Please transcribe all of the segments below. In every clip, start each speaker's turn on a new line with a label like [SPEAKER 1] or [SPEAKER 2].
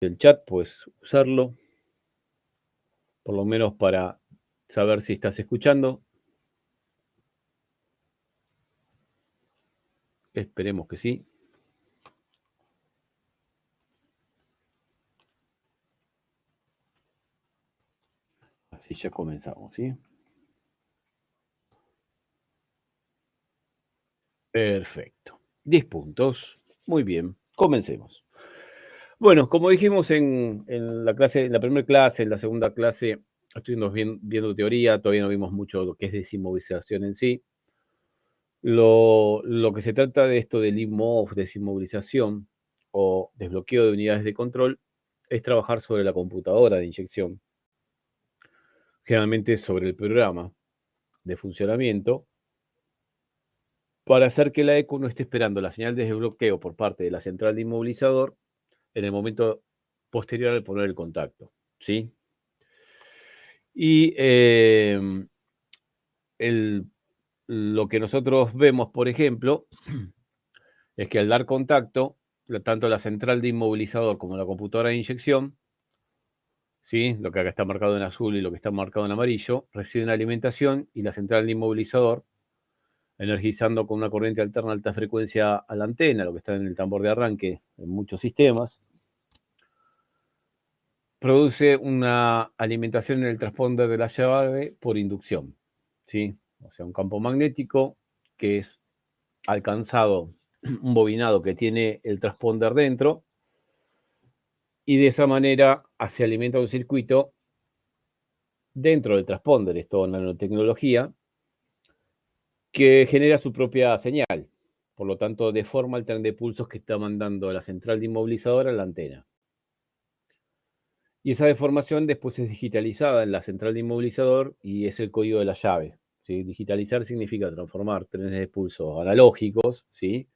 [SPEAKER 1] el chat, puedes usarlo, por lo menos para saber si estás escuchando. Esperemos que sí. Así ya comenzamos, ¿sí? Perfecto. 10 puntos. Muy bien. Comencemos. Bueno, como dijimos en la clase, en la primera clase, en la segunda clase, estuvimos viendo teoría, todavía no vimos mucho lo que es desinmovilización en sí. Lo que se trata de esto del IMOV, desinmovilización o desbloqueo de unidades de control, es trabajar sobre la computadora de inyección, generalmente sobre el programa de funcionamiento, para hacer que la ECU no esté esperando la señal de desbloqueo por parte de la central de inmovilizador en el momento posterior al poner el contacto, ¿sí? Y lo que nosotros vemos, por ejemplo, es que al dar contacto, tanto la central de inmovilizador como la computadora de inyección, ¿sí? Lo que acá está marcado en azul y lo que está marcado en amarillo, reciben alimentación y la central de inmovilizador, energizando con una corriente alterna alta frecuencia a la antena, lo que está en el tambor de arranque en muchos sistemas, produce una alimentación en el transponder de la llave por inducción, ¿sí? O sea, un campo magnético que es alcanzado, un bobinado que tiene el transponder dentro, y de esa manera se alimenta un circuito dentro del transponder, esto en nanotecnología, que genera su propia señal. Por lo tanto, deforma el tren de pulsos que está mandando la central de inmovilizador a la antena. Y esa deformación después es digitalizada en la central de inmovilizador y es el código de la llave, ¿sí? Digitalizar significa transformar trenes de pulsos analógicos, ¿sí?,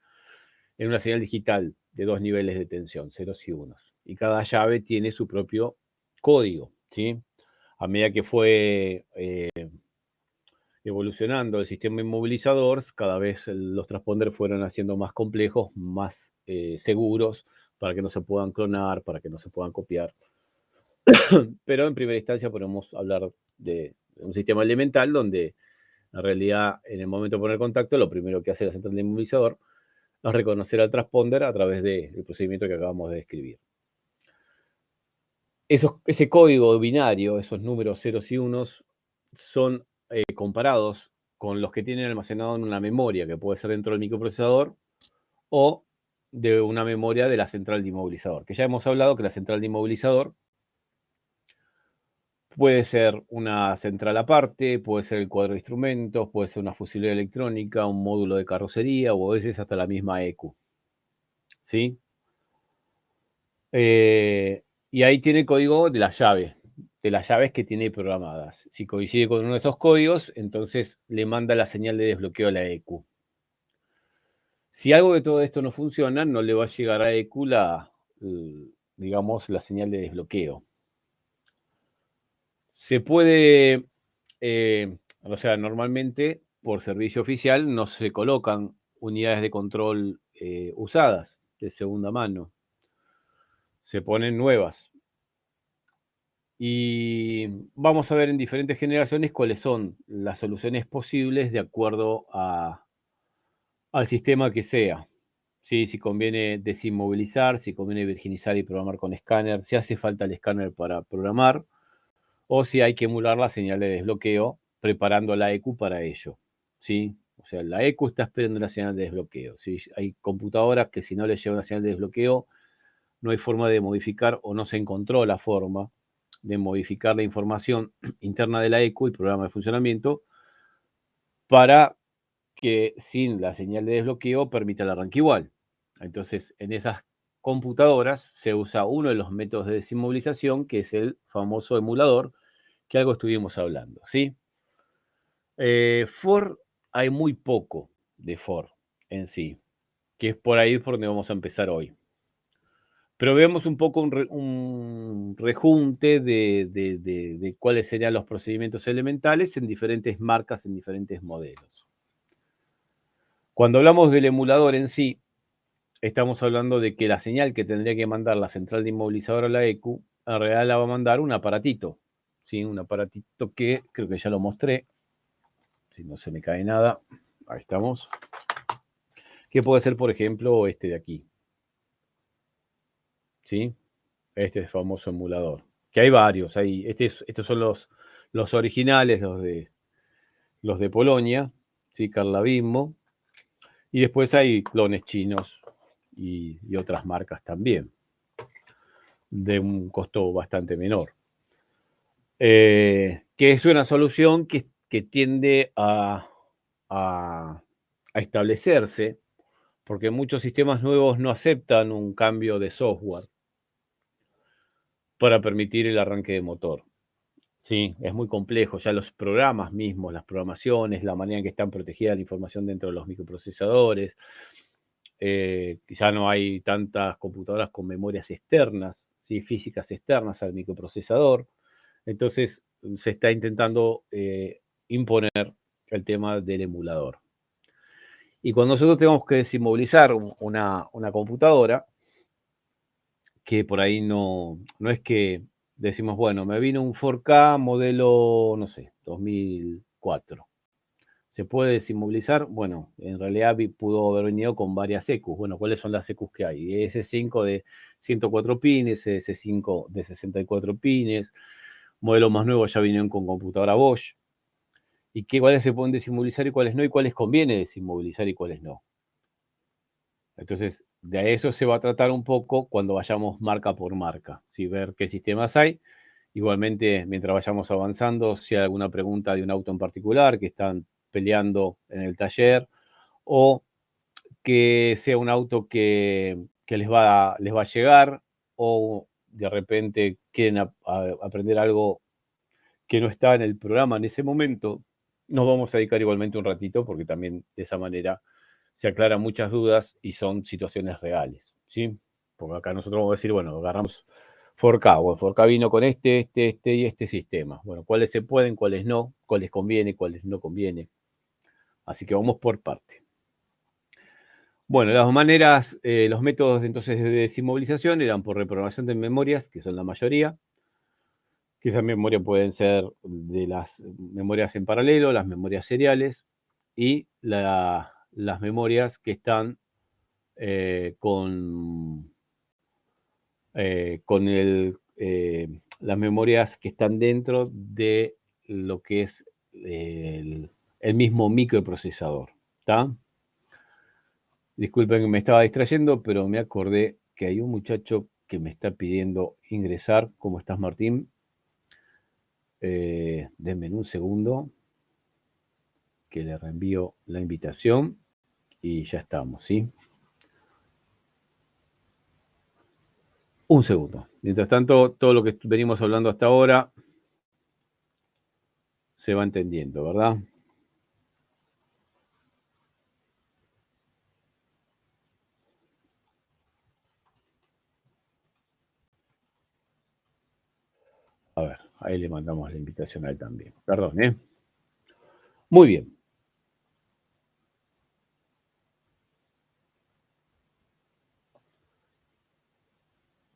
[SPEAKER 1] en una señal digital de 2 niveles de tensión, ceros y unos. Y cada llave tiene su propio código, ¿sí? A medida que fue evolucionando el sistema inmovilizador, cada vez los transponders fueron haciendo más complejos, más seguros, para que no se puedan clonar, para que no se puedan copiar. Pero en primera instancia podemos hablar de un sistema elemental donde en realidad en el momento de poner contacto lo primero que hace la central de inmovilizador es reconocer al transponder a través del procedimiento que acabamos de describir. Ese código binario, esos números ceros y unos, son comparados con los que tienen almacenado en una memoria que puede ser dentro del microprocesador o de una memoria de la central de inmovilizador, que ya hemos hablado que la central de inmovilizador puede ser una central aparte, puede ser el cuadro de instrumentos, puede ser una fusilera electrónica, un módulo de carrocería o a veces hasta la misma ECU, ¿sí? Y ahí tiene el código de las llaves que tiene programadas. Si coincide con uno de esos códigos, entonces le manda la señal de desbloqueo a la ECU. Si algo de todo esto no funciona, no le va a llegar a ECU digamos, la señal de desbloqueo. Se puede, o sea, normalmente por servicio oficial no se colocan unidades de control usadas de segunda mano. Se ponen nuevas. Y vamos a ver en diferentes generaciones cuáles son las soluciones posibles de acuerdo al sistema que sea. ¿Sí? Si conviene desinmovilizar, si conviene virginizar y programar con escáner, si hace falta el escáner para programar, o si hay que emular la señal de desbloqueo preparando la ECU para ello. ¿Sí? O sea, la ECU está esperando una señal de desbloqueo. ¿Sí? Hay computadoras que si no les llega una señal de desbloqueo, no hay forma de modificar o no se encontró la forma de modificar la información interna de la ECU, el programa de funcionamiento, para que sin la señal de desbloqueo permita el arranque igual. Entonces, en esas computadoras se usa uno de los métodos de desinmovilización, que es el famoso emulador, que algo estuvimos hablando, ¿sí? For, hay muy poco de for en sí, que es por ahí por donde vamos a empezar hoy. Pero vemos un poco un rejunte de cuáles serían los procedimientos elementales en diferentes marcas, en diferentes modelos. Cuando hablamos del emulador en sí, estamos hablando de que la señal que tendría que mandar la central de inmovilizador a la ECU, en realidad la va a mandar un aparatito, ¿sí? Un aparatito que creo que ya lo mostré, si no se me cae nada, ahí estamos, que puede ser, por ejemplo, este de aquí, ¿sí? Este famoso emulador, que hay varios, estos son los originales, los de Polonia, ¿sí? Carla Bimbo, y después hay clones chinos y otras marcas también, de un costo bastante menor. Que es una solución que tiende a establecerse, porque muchos sistemas nuevos no aceptan un cambio de software para permitir el arranque de motor. Sí, es muy complejo. Ya los programas mismos, las programaciones, la manera en que están protegidas la información dentro de los microprocesadores, ya no hay tantas computadoras con memorias externas, ¿sí? Físicas externas al microprocesador. Entonces se está intentando imponer el tema del emulador. Y cuando nosotros tenemos que desinmovilizar una computadora, que por ahí no es que decimos, bueno, me vino un 4K modelo, no sé, 2004. ¿Se puede desinmovilizar? Bueno, en realidad pudo haber venido con varias ECUs. Bueno, ¿cuáles son las ECUs que hay? S5 de 104 pines, S5 de 64 pines. Modelos más nuevos ya vinieron con computadora Bosch. ¿Y cuáles se pueden desinmovilizar y cuáles no? ¿Y cuáles conviene desinmovilizar y cuáles no? Entonces, de eso se va a tratar un poco cuando vayamos marca por marca, ¿sí? Ver qué sistemas hay. Igualmente, mientras vayamos avanzando, si hay alguna pregunta de un auto en particular que están peleando en el taller, o que sea un auto que les va a llegar, o de repente quieren aprender algo que no está en el programa en ese momento, nos vamos a dedicar igualmente un ratito, porque también de esa manera se aclaran muchas dudas y son situaciones reales, ¿sí? Porque acá nosotros vamos a decir, bueno, agarramos 4K, o 4K vino con este y este sistema. Bueno, ¿cuáles se pueden, cuáles no? ¿Cuáles conviene, cuáles no conviene? Así que vamos por parte. Bueno, las maneras, los métodos entonces de desinmovilización eran por reprogramación de memorias, que son la mayoría, que esas memorias pueden ser de las memorias en paralelo, las memorias seriales y las memorias que están con las memorias que están dentro de lo que es el mismo microprocesador. ¿Está? Disculpen que me estaba distrayendo, pero me acordé que hay un muchacho que me está pidiendo ingresar. ¿Cómo estás, Martín? Denme un segundo, que le reenvío la invitación y ya estamos, ¿sí? Un segundo. Mientras tanto, todo lo que venimos hablando hasta ahora se va entendiendo, ¿verdad? A ver, ahí le mandamos la invitación a él también. Perdón, ¿eh? Muy bien.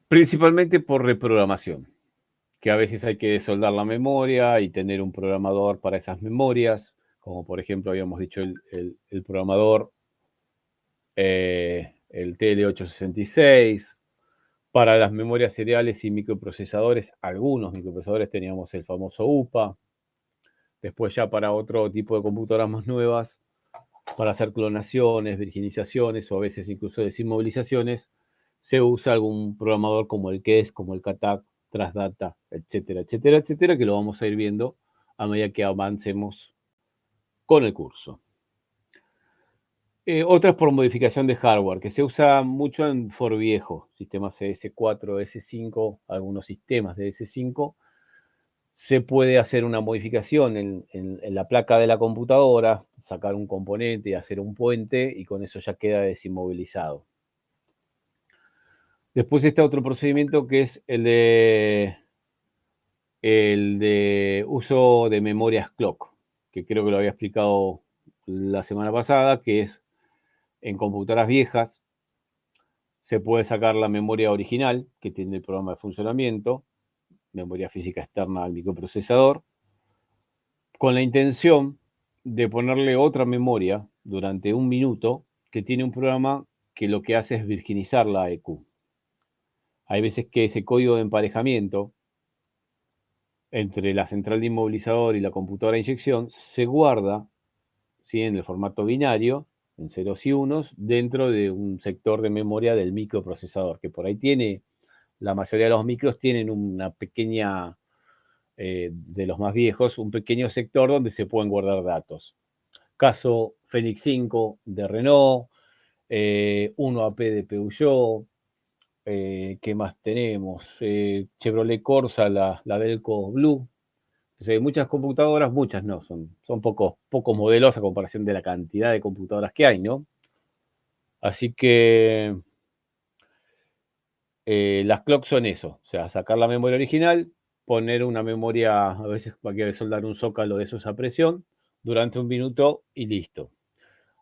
[SPEAKER 1] Principalmente por reprogramación, que a veces hay que soldar la memoria y tener un programador para esas memorias, como por ejemplo habíamos dicho el programador, el TL866. Para las memorias seriales y microprocesadores, algunos microprocesadores teníamos el famoso UPA. Después ya para otro tipo de computadoras más nuevas, para hacer clonaciones, virginizaciones o a veces incluso desinmovilizaciones, se usa algún programador como el KES, como el CATAC, Trasdata, etcétera, etcétera, etcétera, que lo vamos a ir viendo a medida que avancemos con el curso. Otras por modificación de hardware, que se usa mucho en Viejo, sistemas S4, S5, algunos sistemas de S5. Se puede hacer una modificación en la placa de la computadora, sacar un componente y hacer un puente, y con eso ya queda desinmovilizado. Después está otro procedimiento que es el de uso de memorias clock, que creo que lo había explicado la semana pasada, que es en computadoras viejas, Se puede sacar la memoria original que tiene el programa de funcionamiento, memoria física externa al microprocesador, con la intención de ponerle otra memoria durante un minuto que tiene un programa que lo que hace es virginizar la EQ. Hay veces que ese código de emparejamiento entre la central de inmovilizador y la computadora de inyección se guarda, ¿sí?, en el formato binario, en ceros y unos, dentro de un sector de memoria del microprocesador, que por ahí tiene, la mayoría de los micros tienen una pequeña, de los más viejos, un pequeño sector donde se pueden guardar datos. Caso Fenix 5 de Renault, 1AP de Peugeot, ¿qué más tenemos? Chevrolet Corsa, la Delco Blue. Entonces, muchas computadoras, muchas no, son pocos modelos a comparación de la cantidad de computadoras que hay, ¿no? Así que las clocks son eso, o sea, sacar la memoria original, poner una memoria, a veces hay que soldar un zócalo de esos a presión, durante un minuto y listo.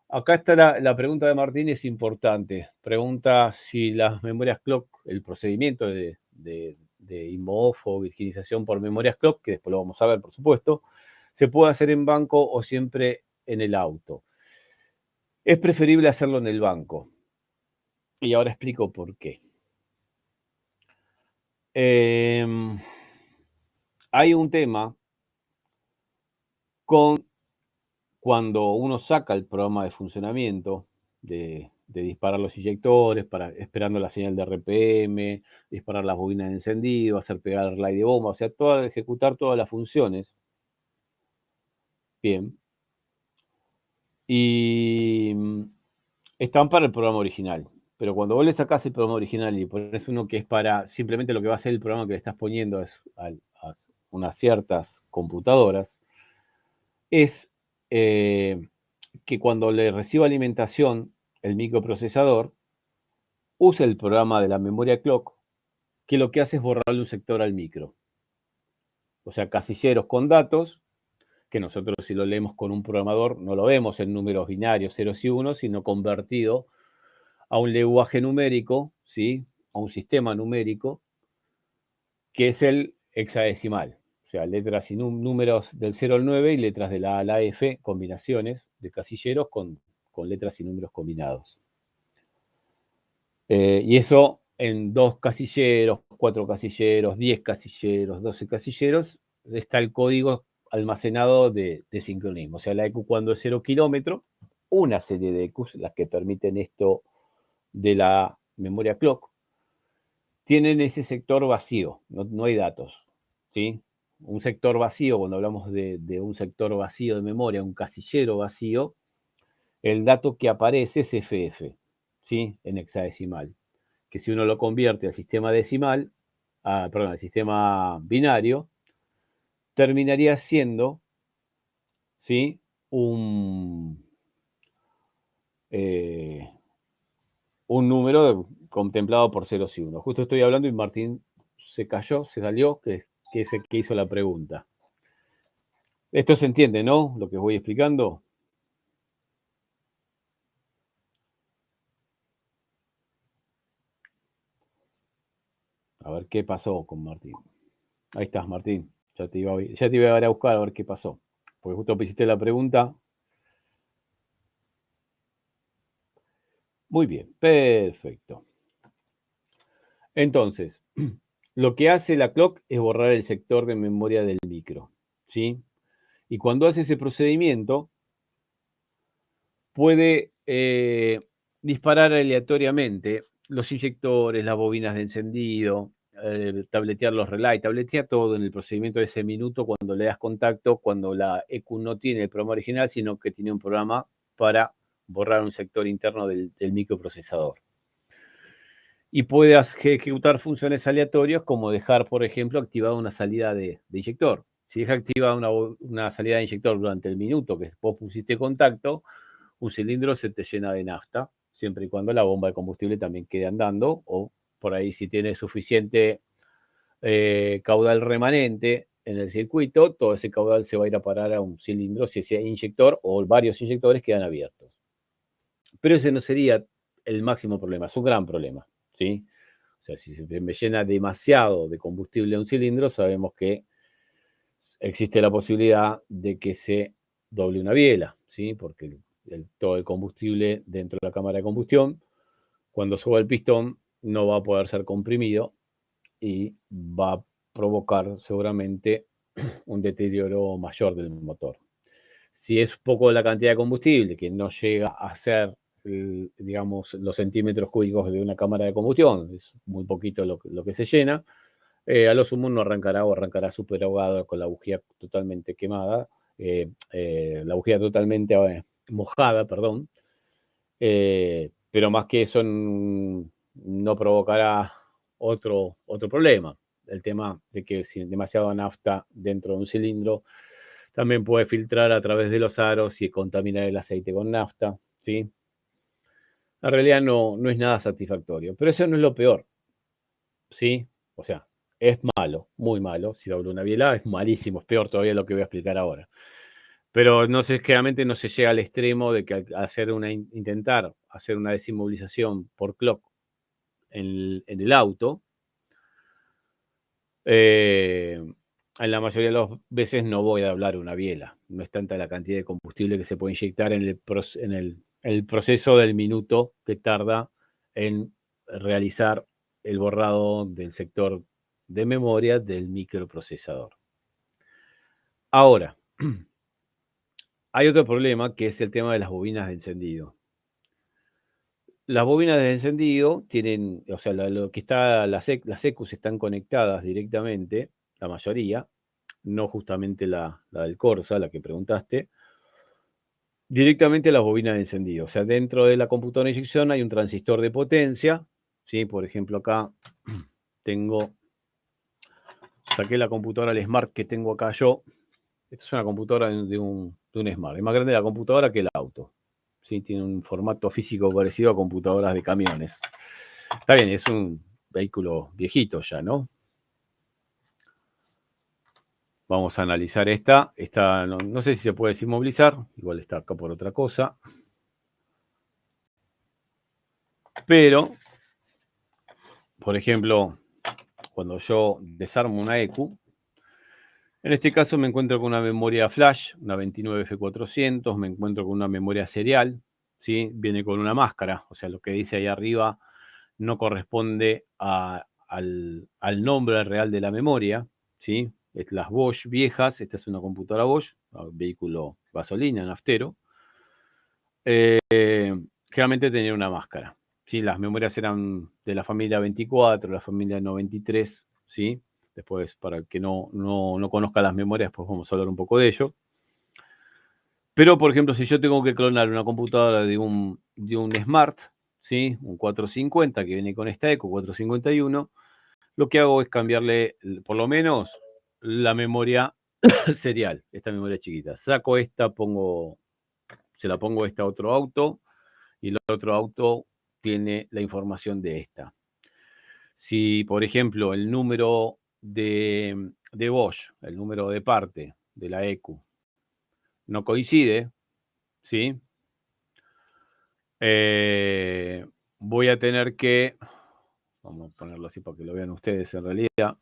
[SPEAKER 1] Acá está la pregunta de Martín, es importante. Pregunta si las memorias clock, el procedimiento de IMOF o virginización por memorias clock, que después lo vamos a ver, por supuesto, se puede hacer en banco o siempre en el auto. Es preferible hacerlo en el banco. Y ahora explico por qué. Hay un tema con cuando uno saca el programa de funcionamiento, de disparar los inyectores, esperando la señal de RPM, disparar las bobinas de encendido, hacer pegar el relay de bomba, o sea, ejecutar todas las funciones. Bien. Y están para el programa original. Pero cuando vos le sacás el programa original y pones uno que es para, simplemente lo que va a hacer el programa que le estás poniendo es a unas ciertas computadoras, es que cuando le reciba alimentación el microprocesador, usa el programa de la memoria clock, que lo que hace es borrarle un sector al micro. O sea, casilleros con datos, que nosotros si lo leemos con un programador no lo vemos en números binarios, ceros y unos, sino convertido a un lenguaje numérico, ¿sí?, a un sistema numérico, que es el hexadecimal. O sea, letras y números del 0 al 9 y letras de la A a la F, combinaciones de casilleros con letras y números combinados. Y eso en 2 casilleros, 4 casilleros, 10 casilleros, 12 casilleros, está el código almacenado de sincronismo. O sea, la EQ cuando es 0 kilómetro, una serie de EQs, las que permiten esto de la memoria clock, tienen ese sector vacío, no hay datos, ¿sí? Un sector vacío, cuando hablamos de un sector vacío de memoria, un casillero vacío, el dato que aparece es FF, ¿sí?, en hexadecimal. Que si uno lo convierte al sistema decimal, al sistema binario, terminaría siendo, ¿sí?, un número contemplado por ceros y unos. Justo estoy hablando y Martín se cayó, se salió, que es el que hizo la pregunta. Esto se entiende, ¿no?, lo que voy explicando. A ver qué pasó con Martín. Ahí estás, Martín. Ya te iba a ir a buscar a ver qué pasó. Porque justo hiciste la pregunta. Muy bien, perfecto. Entonces, lo que hace la clock es borrar el sector de memoria del micro, ¿sí? Y cuando hace ese procedimiento, puede disparar aleatoriamente los inyectores, las bobinas de encendido, tabletear los relays, tabletea todo en el procedimiento de ese minuto cuando le das contacto, cuando la EQ no tiene el programa original, sino que tiene un programa para borrar un sector interno del microprocesador. Y puede ejecutar funciones aleatorias como dejar, por ejemplo, activada una salida de inyector. Si deja activada una salida de inyector durante el minuto que vos pusiste contacto, un cilindro se te llena de nafta, siempre y cuando la bomba de combustible también quede andando, o por ahí si tiene suficiente caudal remanente en el circuito, todo ese caudal se va a ir a parar a un cilindro si ese inyector o varios inyectores quedan abiertos. Pero ese no sería el máximo problema, es un gran problema. ¿sí? O sea, si se me llena demasiado de combustible un cilindro, sabemos que existe la posibilidad de que se doble una biela, ¿sí? Porque todo el combustible dentro de la cámara de combustión, cuando suba el pistón, no va a poder ser comprimido y va a provocar seguramente un deterioro mayor del motor. Si es poco la cantidad de combustible, que no llega a ser, digamos, los centímetros cúbicos de una cámara de combustión, es muy poquito lo que se llena, a lo sumo no arrancará o arrancará súper ahogado con la bujía totalmente quemada, la bujía totalmente mojada, perdón, pero más que eso no provocará otro problema. El tema de que si demasiada nafta dentro de un cilindro también puede filtrar a través de los aros y contaminar el aceite con nafta, ¿sí? La realidad no es nada satisfactorio, pero eso no es lo peor, ¿sí? O sea, es malo, muy malo. Si doblo una biela es malísimo, es peor todavía lo que voy a explicar ahora. Pero no sé, generalmente no se llega al extremo de que intentar hacer una desinmovilización por clock en el auto, en la mayoría de las veces no voy a doblar una biela. No es tanta la cantidad de combustible que se puede inyectar en el proceso del minuto que tarda en realizar el borrado del sector de memoria del microprocesador. Ahora, hay otro problema que es el tema de las bobinas de encendido. Las bobinas de encendido tienen, o sea, lo que está, las ECUs están conectadas directamente, la mayoría, no justamente la del Corsa, la que preguntaste, directamente a las bobinas de encendido. O sea, dentro de la computadora de inyección hay un transistor de potencia, ¿sí? Por ejemplo, acá saqué la computadora, el Smart que tengo acá yo. Esta es una computadora de un Smart. Es más grande la computadora que el auto. ¿Sí? Tiene un formato físico parecido a computadoras de camiones. Está bien, es un vehículo viejito ya, ¿no? Vamos a analizar esta. No sé si se puede desinmovilizar. Igual está acá por otra cosa. Pero, por ejemplo, cuando yo desarmo una ECU, en este caso me encuentro con una memoria flash, una 29F400, me encuentro con una memoria serial, ¿sí? Viene con una máscara, o sea, lo que dice ahí arriba no corresponde al nombre real de la memoria, ¿sí? Las Bosch viejas, esta es una computadora Bosch, vehículo gasolina, naftero, generalmente tenía una máscara, ¿sí? Las memorias eran de la familia 24, la familia 93, ¿sí? Después, para el que no conozca las memorias, pues vamos a hablar un poco de ello. Pero, por ejemplo, si yo tengo que clonar una computadora de un Smart, ¿sí? Un 450 que viene con esta ECO 451, lo que hago es cambiarle, por lo menos, la memoria serial, esta memoria chiquita. Saco esta, se la pongo a este otro auto, y el otro auto tiene la información de esta. Si, por ejemplo, el número de Bosch, el número de parte de la ECU, no coincide, ¿sí? Voy a tener que, vamos a ponerlo así para que lo vean ustedes en realidad,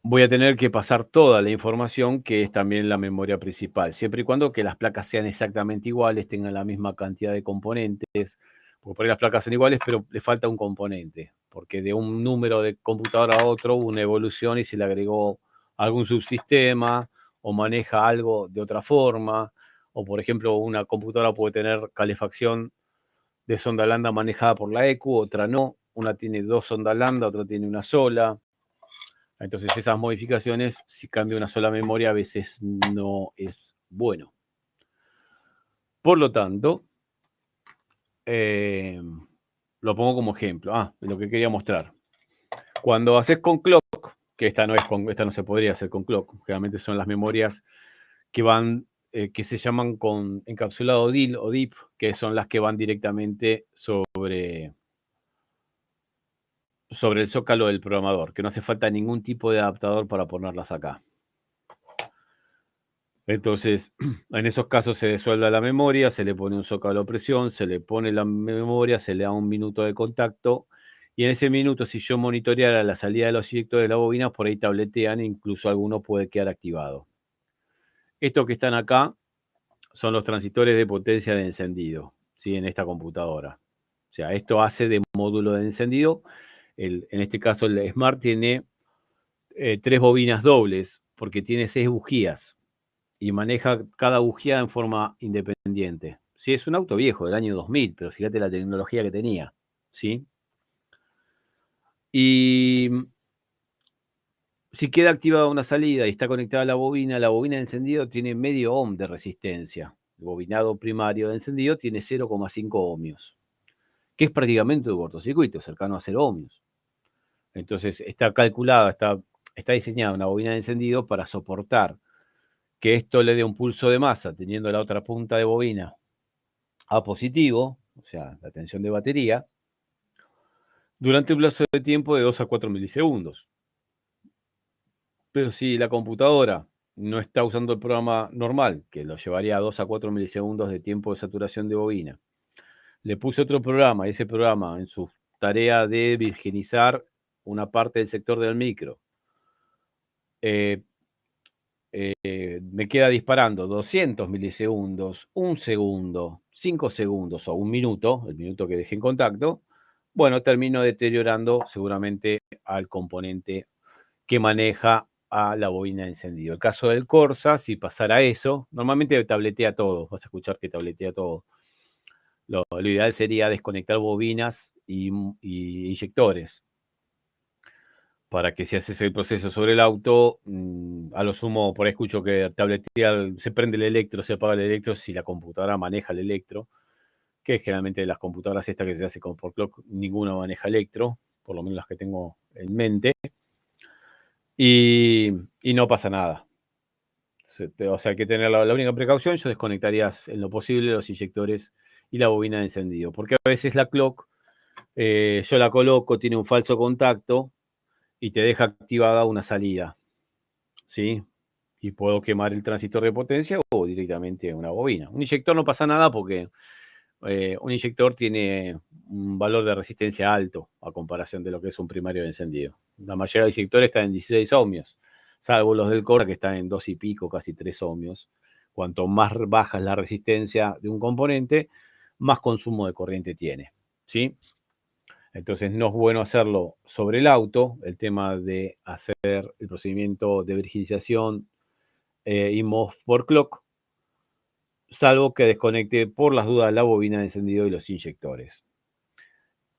[SPEAKER 1] voy a tener que pasar toda la información que es también la memoria principal, siempre y cuando que las placas sean exactamente iguales, tengan la misma cantidad de componentes, porque por ahí las placas son iguales, pero le falta un componente, porque de un número de computadora a otro hubo una evolución y se le agregó algún subsistema o maneja algo de otra forma, o por ejemplo una computadora puede tener calefacción de sonda lambda manejada por la ECU, otra no, una tiene 2 sondas lambda, otra tiene una sola. Entonces esas modificaciones, si cambia una sola memoria, a veces no es bueno. Por lo tanto, lo pongo como ejemplo. De lo que quería mostrar. Cuando haces con clock, que esta no se podría hacer con clock, generalmente son las memorias que se llaman con encapsulado DIL o DIP, que son las que van directamente sobre el zócalo del programador, que no hace falta ningún tipo de adaptador para ponerlas acá. Entonces, en esos casos se desuelda la memoria, se le pone un zócalo a presión, se le pone la memoria, se le da 1 minuto de contacto, y en ese minuto, si yo monitoreara la salida de los inyectores de la bobina, por ahí tabletean, incluso alguno puede quedar activado. Estos que están acá son los transistores de potencia de encendido, ¿sí? En esta computadora. O sea, esto hace de módulo de encendido. En este caso, el Smart tiene 3 bobinas dobles, porque tiene 6 bujías y maneja cada bujía en forma independiente. Sí, es un auto viejo del año 2000, pero fíjate la tecnología que tenía, ¿sí? Y si queda activada una salida y está conectada a la bobina de encendido tiene medio ohm de resistencia. El bobinado primario de encendido tiene 0,5 ohmios, que es prácticamente un cortocircuito, cercano a 0 ohmios. Entonces está calculada, está diseñada una bobina de encendido para soportar que esto le dé un pulso de masa, teniendo la otra punta de bobina a positivo, o sea, la tensión de batería, durante un plazo de tiempo de 2 a 4 milisegundos. Pero si la computadora no está usando el programa normal, que lo llevaría a 2 a 4 milisegundos de tiempo de saturación de bobina, le puse otro programa, y ese programa en su tarea de virginizar una parte del sector del micro, me queda disparando 200 milisegundos, 1 segundo, 5 segundos o 1 minuto, el minuto que dejé en contacto, bueno, termino deteriorando seguramente al componente que maneja a la bobina de encendido. El caso del Corsa, si pasara eso, normalmente tabletea todo, vas a escuchar que tabletea todo. Lo ideal sería desconectar bobinas y inyectores, para que si haces el proceso sobre el auto, a lo sumo, por ahí escucho que tabletea, se prende el electro, se apaga el electro, si la computadora maneja el electro, que generalmente las computadoras estas que se hace por clock, ninguna maneja electro, por lo menos las que tengo en mente, y no pasa nada. O sea, hay que tener la única precaución, yo desconectaría en lo posible los inyectores y la bobina de encendido, porque a veces la clock, yo la coloco, tiene un falso contacto y te deja activada una salida, ¿sí? Y puedo quemar el transistor de potencia o directamente una bobina. Un inyector no pasa nada porque un inyector tiene un valor de resistencia alto a comparación de lo que es un primario de encendido. La mayoría de los inyectores están en 16 ohmios, salvo los del Corsa que están en 2 y pico, casi 3 ohmios. Cuanto más baja es la resistencia de un componente, más consumo de corriente tiene, ¿sí? Entonces no es bueno hacerlo sobre el auto, el tema de hacer el procedimiento de virginización y MOF por clock, salvo que desconecte por las dudas la bobina de encendido y los inyectores.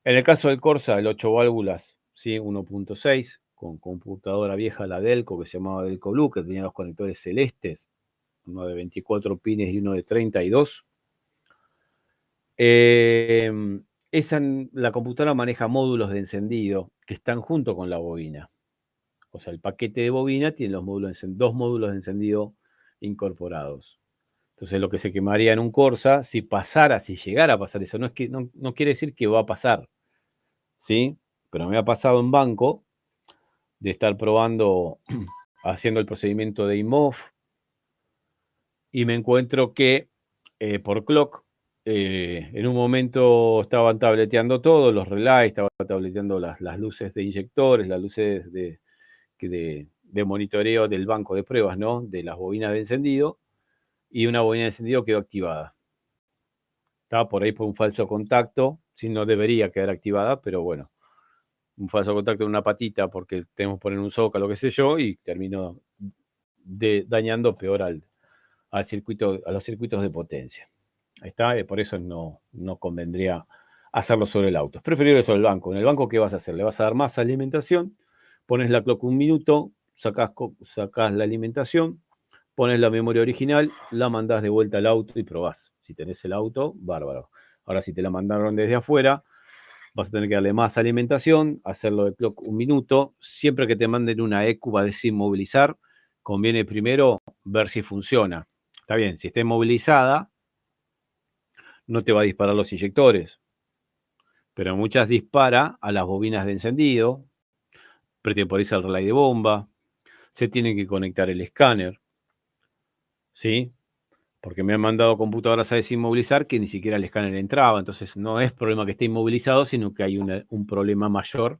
[SPEAKER 1] En el caso del Corsa, el 8 válvulas, ¿sí? 1.6, con computadora vieja, la Delco, que se llamaba Delco Blue, que tenía los conectores celestes, uno de 24 pines y uno de 32. La computadora maneja módulos de encendido que están junto con la bobina. O sea, el paquete de bobina tiene dos módulos de encendido incorporados. Entonces, lo que se quemaría en un Corsa, si llegara a pasar eso, no quiere decir que va a pasar, ¿sí? Pero me ha pasado en banco de estar probando, haciendo el procedimiento de IMOF, y me encuentro que por clock, en un momento estaban tableteando todo, los relays, estaban tableteando las luces de inyectores, las luces de monitoreo del banco de pruebas, ¿no? De las bobinas de encendido, y una bobina de encendido quedó activada. Estaba por ahí por un falso contacto, si no debería quedar activada, pero bueno, un falso contacto en una patita porque tenemos que poner un zócalo, qué sé yo, y terminó dañando peor al circuito, a los circuitos de potencia. Ahí está, por eso no convendría hacerlo sobre el auto. Es preferible sobre el banco. En el banco, ¿qué vas a hacer? Le vas a dar más alimentación, pones la clock 1 minuto, sacás la alimentación, pones la memoria original, la mandás de vuelta al auto y probás. Si tenés el auto, bárbaro. Ahora, si te la mandaron desde afuera, vas a tener que darle más alimentación, hacerlo de clock 1 minuto. Siempre que te manden una EQ va a decir movilizar, conviene primero ver si funciona. Está bien, si está inmovilizada, no te va a disparar los inyectores, pero muchas dispara a las bobinas de encendido, pretemporiza el relay de bomba, se tiene que conectar el escáner, ¿sí? Porque me han mandado computadoras a desinmovilizar que ni siquiera el escáner entraba. Entonces no es problema que esté inmovilizado, sino que hay un problema mayor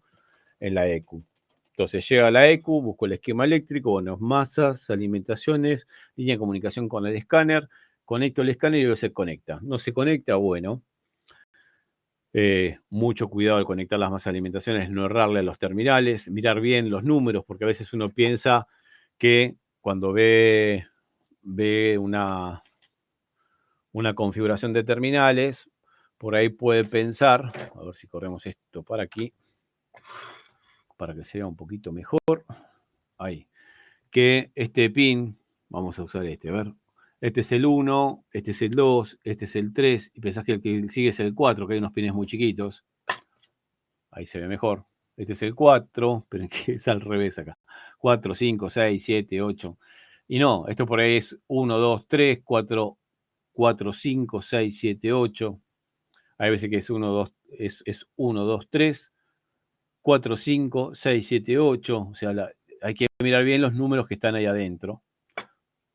[SPEAKER 1] en la EQ. Entonces llega la EQ, busco el esquema eléctrico, bueno, masas, alimentaciones, línea de comunicación con el escáner, conecto el escáner y luego se conecta. No se conecta, bueno. Mucho cuidado al conectar las masas de alimentaciones, no errarle a los terminales, mirar bien los números, porque a veces uno piensa que cuando ve una configuración de terminales, por ahí puede pensar, a ver si corremos esto para aquí, para que sea un poquito mejor, ahí, que este pin, vamos a usar este, a ver, este es el 1, este es el 2, este es el 3, y pensás que el que sigue es el 4, que hay unos pines muy chiquitos, ahí se ve mejor, este es el 4, pero que es al revés acá, 4, 5, 6, 7, 8, y no, esto por ahí es 1, 2, 3, 4, 4, 5, 6, 7, 8, hay veces que es 1, 2, es 1, 2, 3, 4, 5, 6, 7, 8. O sea, hay que mirar bien los números que están ahí adentro.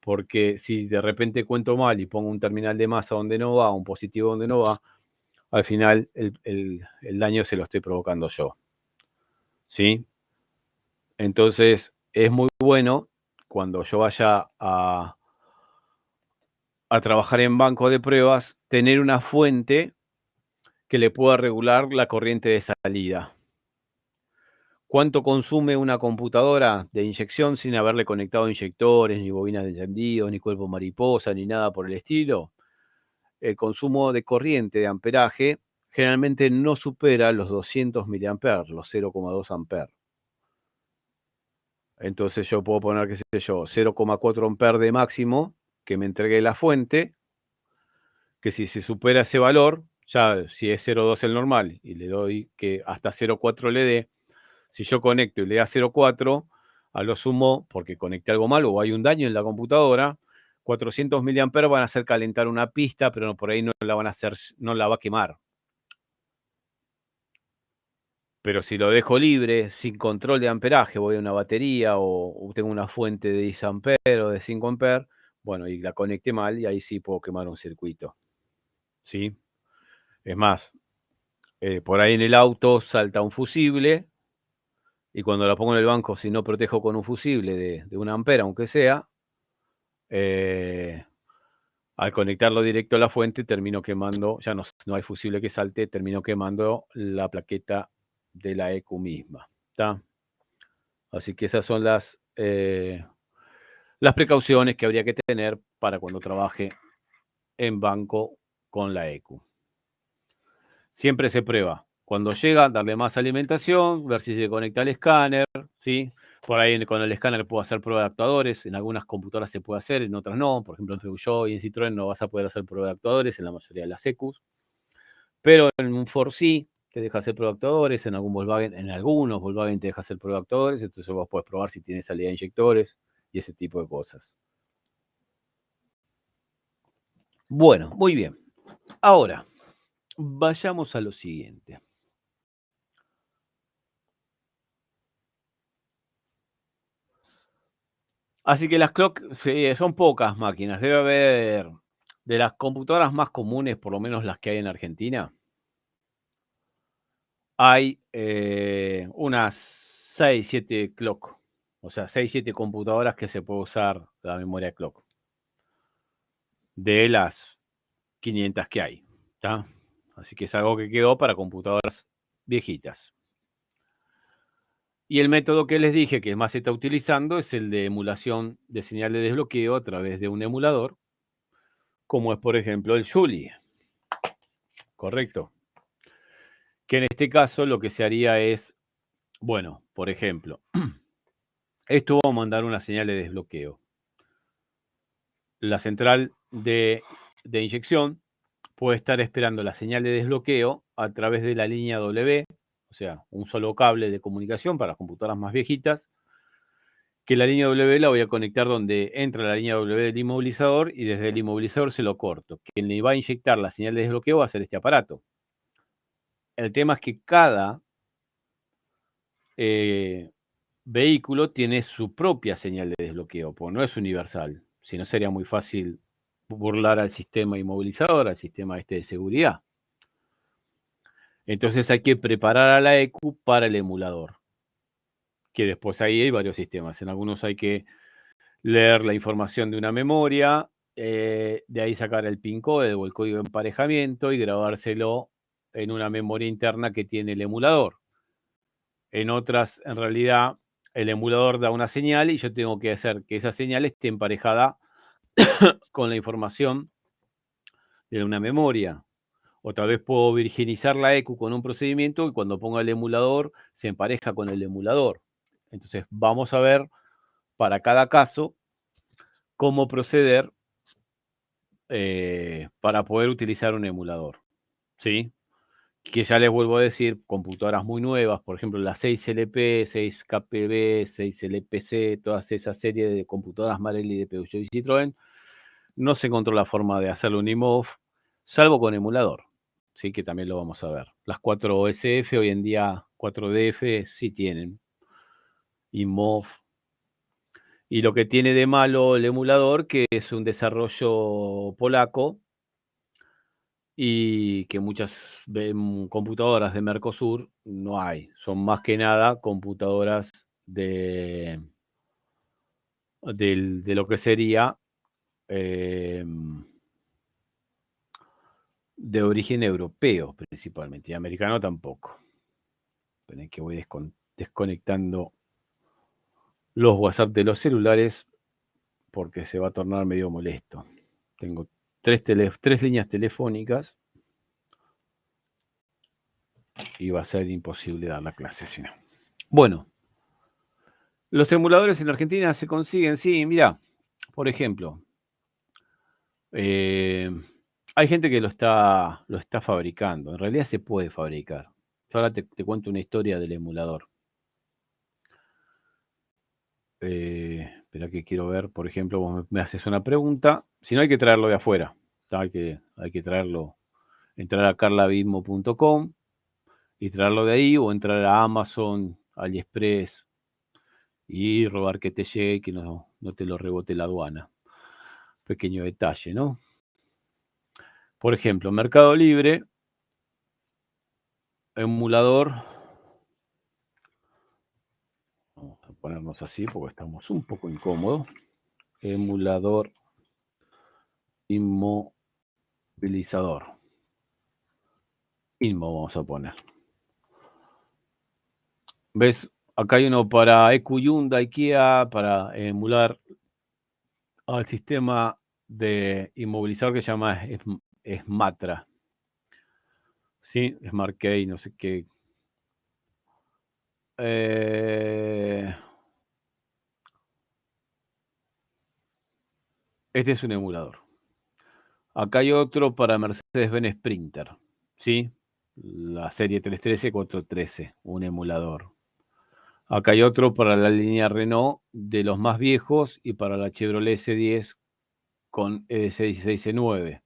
[SPEAKER 1] Porque si de repente cuento mal y pongo un terminal de masa donde no va, un positivo donde no va, al final el daño se lo estoy provocando yo. ¿Sí? Entonces, es muy bueno cuando yo vaya a trabajar en banco de pruebas, tener una fuente que le pueda regular la corriente de salida. ¿Cuánto consume una computadora de inyección sin haberle conectado inyectores, ni bobinas de encendido, ni cuerpo mariposa, ni nada por el estilo? El consumo de corriente de amperaje generalmente no supera los 200 miliamperes, los 0,2 amperes. Entonces yo puedo poner, qué sé yo, 0,4 amperes de máximo que me entregue la fuente, que si se supera ese valor, ya si es 0,2 el normal y le doy que hasta 0,4 le dé, si yo conecto y le da 0,4, a lo sumo, porque conecté algo mal o hay un daño en la computadora, 400 miliamperes van a hacer calentar una pista, pero por ahí no la van a hacer, no la va a quemar. Pero si lo dejo libre, sin control de amperaje, voy a una batería o tengo una fuente de 10 amperes o de 5 amperes, bueno, y la conecté mal y ahí sí puedo quemar un circuito. ¿Sí? Es más, por ahí en el auto salta un fusible y cuando la pongo en el banco, si no protejo con un fusible de 1 ampere, aunque sea, al conectarlo directo a la fuente termino quemando, ya no hay fusible que salte, termino quemando la plaqueta de la EQ misma. ¿Está? Así que esas son las precauciones que habría que tener para cuando trabaje en banco con la EQ. Siempre se prueba. Cuando llega, darle más alimentación, ver si se conecta al escáner, ¿sí? Por ahí con el escáner puedo hacer prueba de actuadores. En algunas computadoras se puede hacer, en otras no. Por ejemplo, en Peugeot y en Citroën no vas a poder hacer prueba de actuadores, en la mayoría de las EQs. Pero en un Ford sí te deja hacer prueba de actuadores, en algunos Volkswagen te deja hacer prueba de actuadores, entonces vos podés probar si tiene salida de inyectores y ese tipo de cosas. Bueno, muy bien. Ahora, vayamos a lo siguiente. Así que las clock son pocas máquinas. Debe haber, de las computadoras más comunes, por lo menos las que hay en Argentina, hay unas 6, 7 clock. O sea, 6, 7 computadoras que se puede usar la memoria clock. De las 500 que hay. ¿Tá? Así que es algo que quedó para computadoras viejitas. Y el método que les dije que más se está utilizando es el de emulación de señal de desbloqueo a través de un emulador, como es por ejemplo el Julie. Correcto. Que en este caso lo que se haría es, bueno, por ejemplo, esto va a mandar una señal de desbloqueo. La central de inyección puede estar esperando la señal de desbloqueo a través de la línea W, o sea, un solo cable de comunicación para las computadoras más viejitas, que la línea W la voy a conectar donde entra la línea W del inmovilizador y desde el inmovilizador se lo corto. Quien le va a inyectar la señal de desbloqueo va a ser este aparato. El tema es que cada vehículo tiene su propia señal de desbloqueo, porque no es universal. Si no, sería muy fácil burlar al sistema inmovilizador, al sistema de seguridad. Entonces hay que preparar a la ECU para el emulador, que después ahí hay varios sistemas. En algunos hay que leer la información de una memoria, de ahí sacar el PIN code o el código de emparejamiento y grabárselo en una memoria interna que tiene el emulador. En otras, en realidad, el emulador da una señal y yo tengo que hacer que esa señal esté emparejada con la información de una memoria. O tal vez puedo virginizar la ECU con un procedimiento y cuando ponga el emulador se empareja con el emulador. Entonces vamos a ver para cada caso cómo proceder para poder utilizar un emulador. ¿Sí? Que ya les vuelvo a decir, computadoras muy nuevas, por ejemplo la 6LP, 6KPB, 6LPC, todas esas series de computadoras Marelli de Peugeot y Citroën, no se encontró la forma de hacerlo un IMOV, salvo con emulador. Sí, que también lo vamos a ver. Las 4SF hoy en día, 4DF, sí tienen IMOV. Y lo que tiene de malo el emulador, que es un desarrollo polaco y que muchas computadoras de Mercosur no hay. Son más que nada computadoras de lo que sería de origen europeo principalmente, y americano tampoco. Esperen que voy desconectando los WhatsApp de los celulares porque se va a tornar medio molesto. Tengo tres líneas telefónicas y va a ser imposible dar la clase si no. Bueno, los emuladores en Argentina se consiguen, sí, mira, por ejemplo, hay gente que lo está fabricando. En realidad se puede fabricar. Yo ahora te cuento una historia del emulador. Espera que quiero ver, por ejemplo, vos me haces una pregunta. Si no, hay que traerlo de afuera. Hay que traerlo, entrar a carlabismo.com y traerlo de ahí, o entrar a Amazon, AliExpress y robar que te llegue y que no te lo rebote la aduana. Pequeño detalle, ¿no? Por ejemplo, Mercado Libre, emulador. Vamos a ponernos así porque estamos un poco incómodos. Emulador inmovilizador. Inmo vamos a poner. ¿Ves? Acá hay uno para EQ Hyundai, IKEA, para emular al sistema de inmovilizador que se llama Smatra. ¿Sí? Smart Key, no sé qué. Este es un emulador. Acá hay otro para Mercedes-Benz Sprinter. ¿Sí? La serie 313, 413, un emulador. Acá hay otro para la línea Renault de los más viejos y para la Chevrolet S10 con EDC16 C9.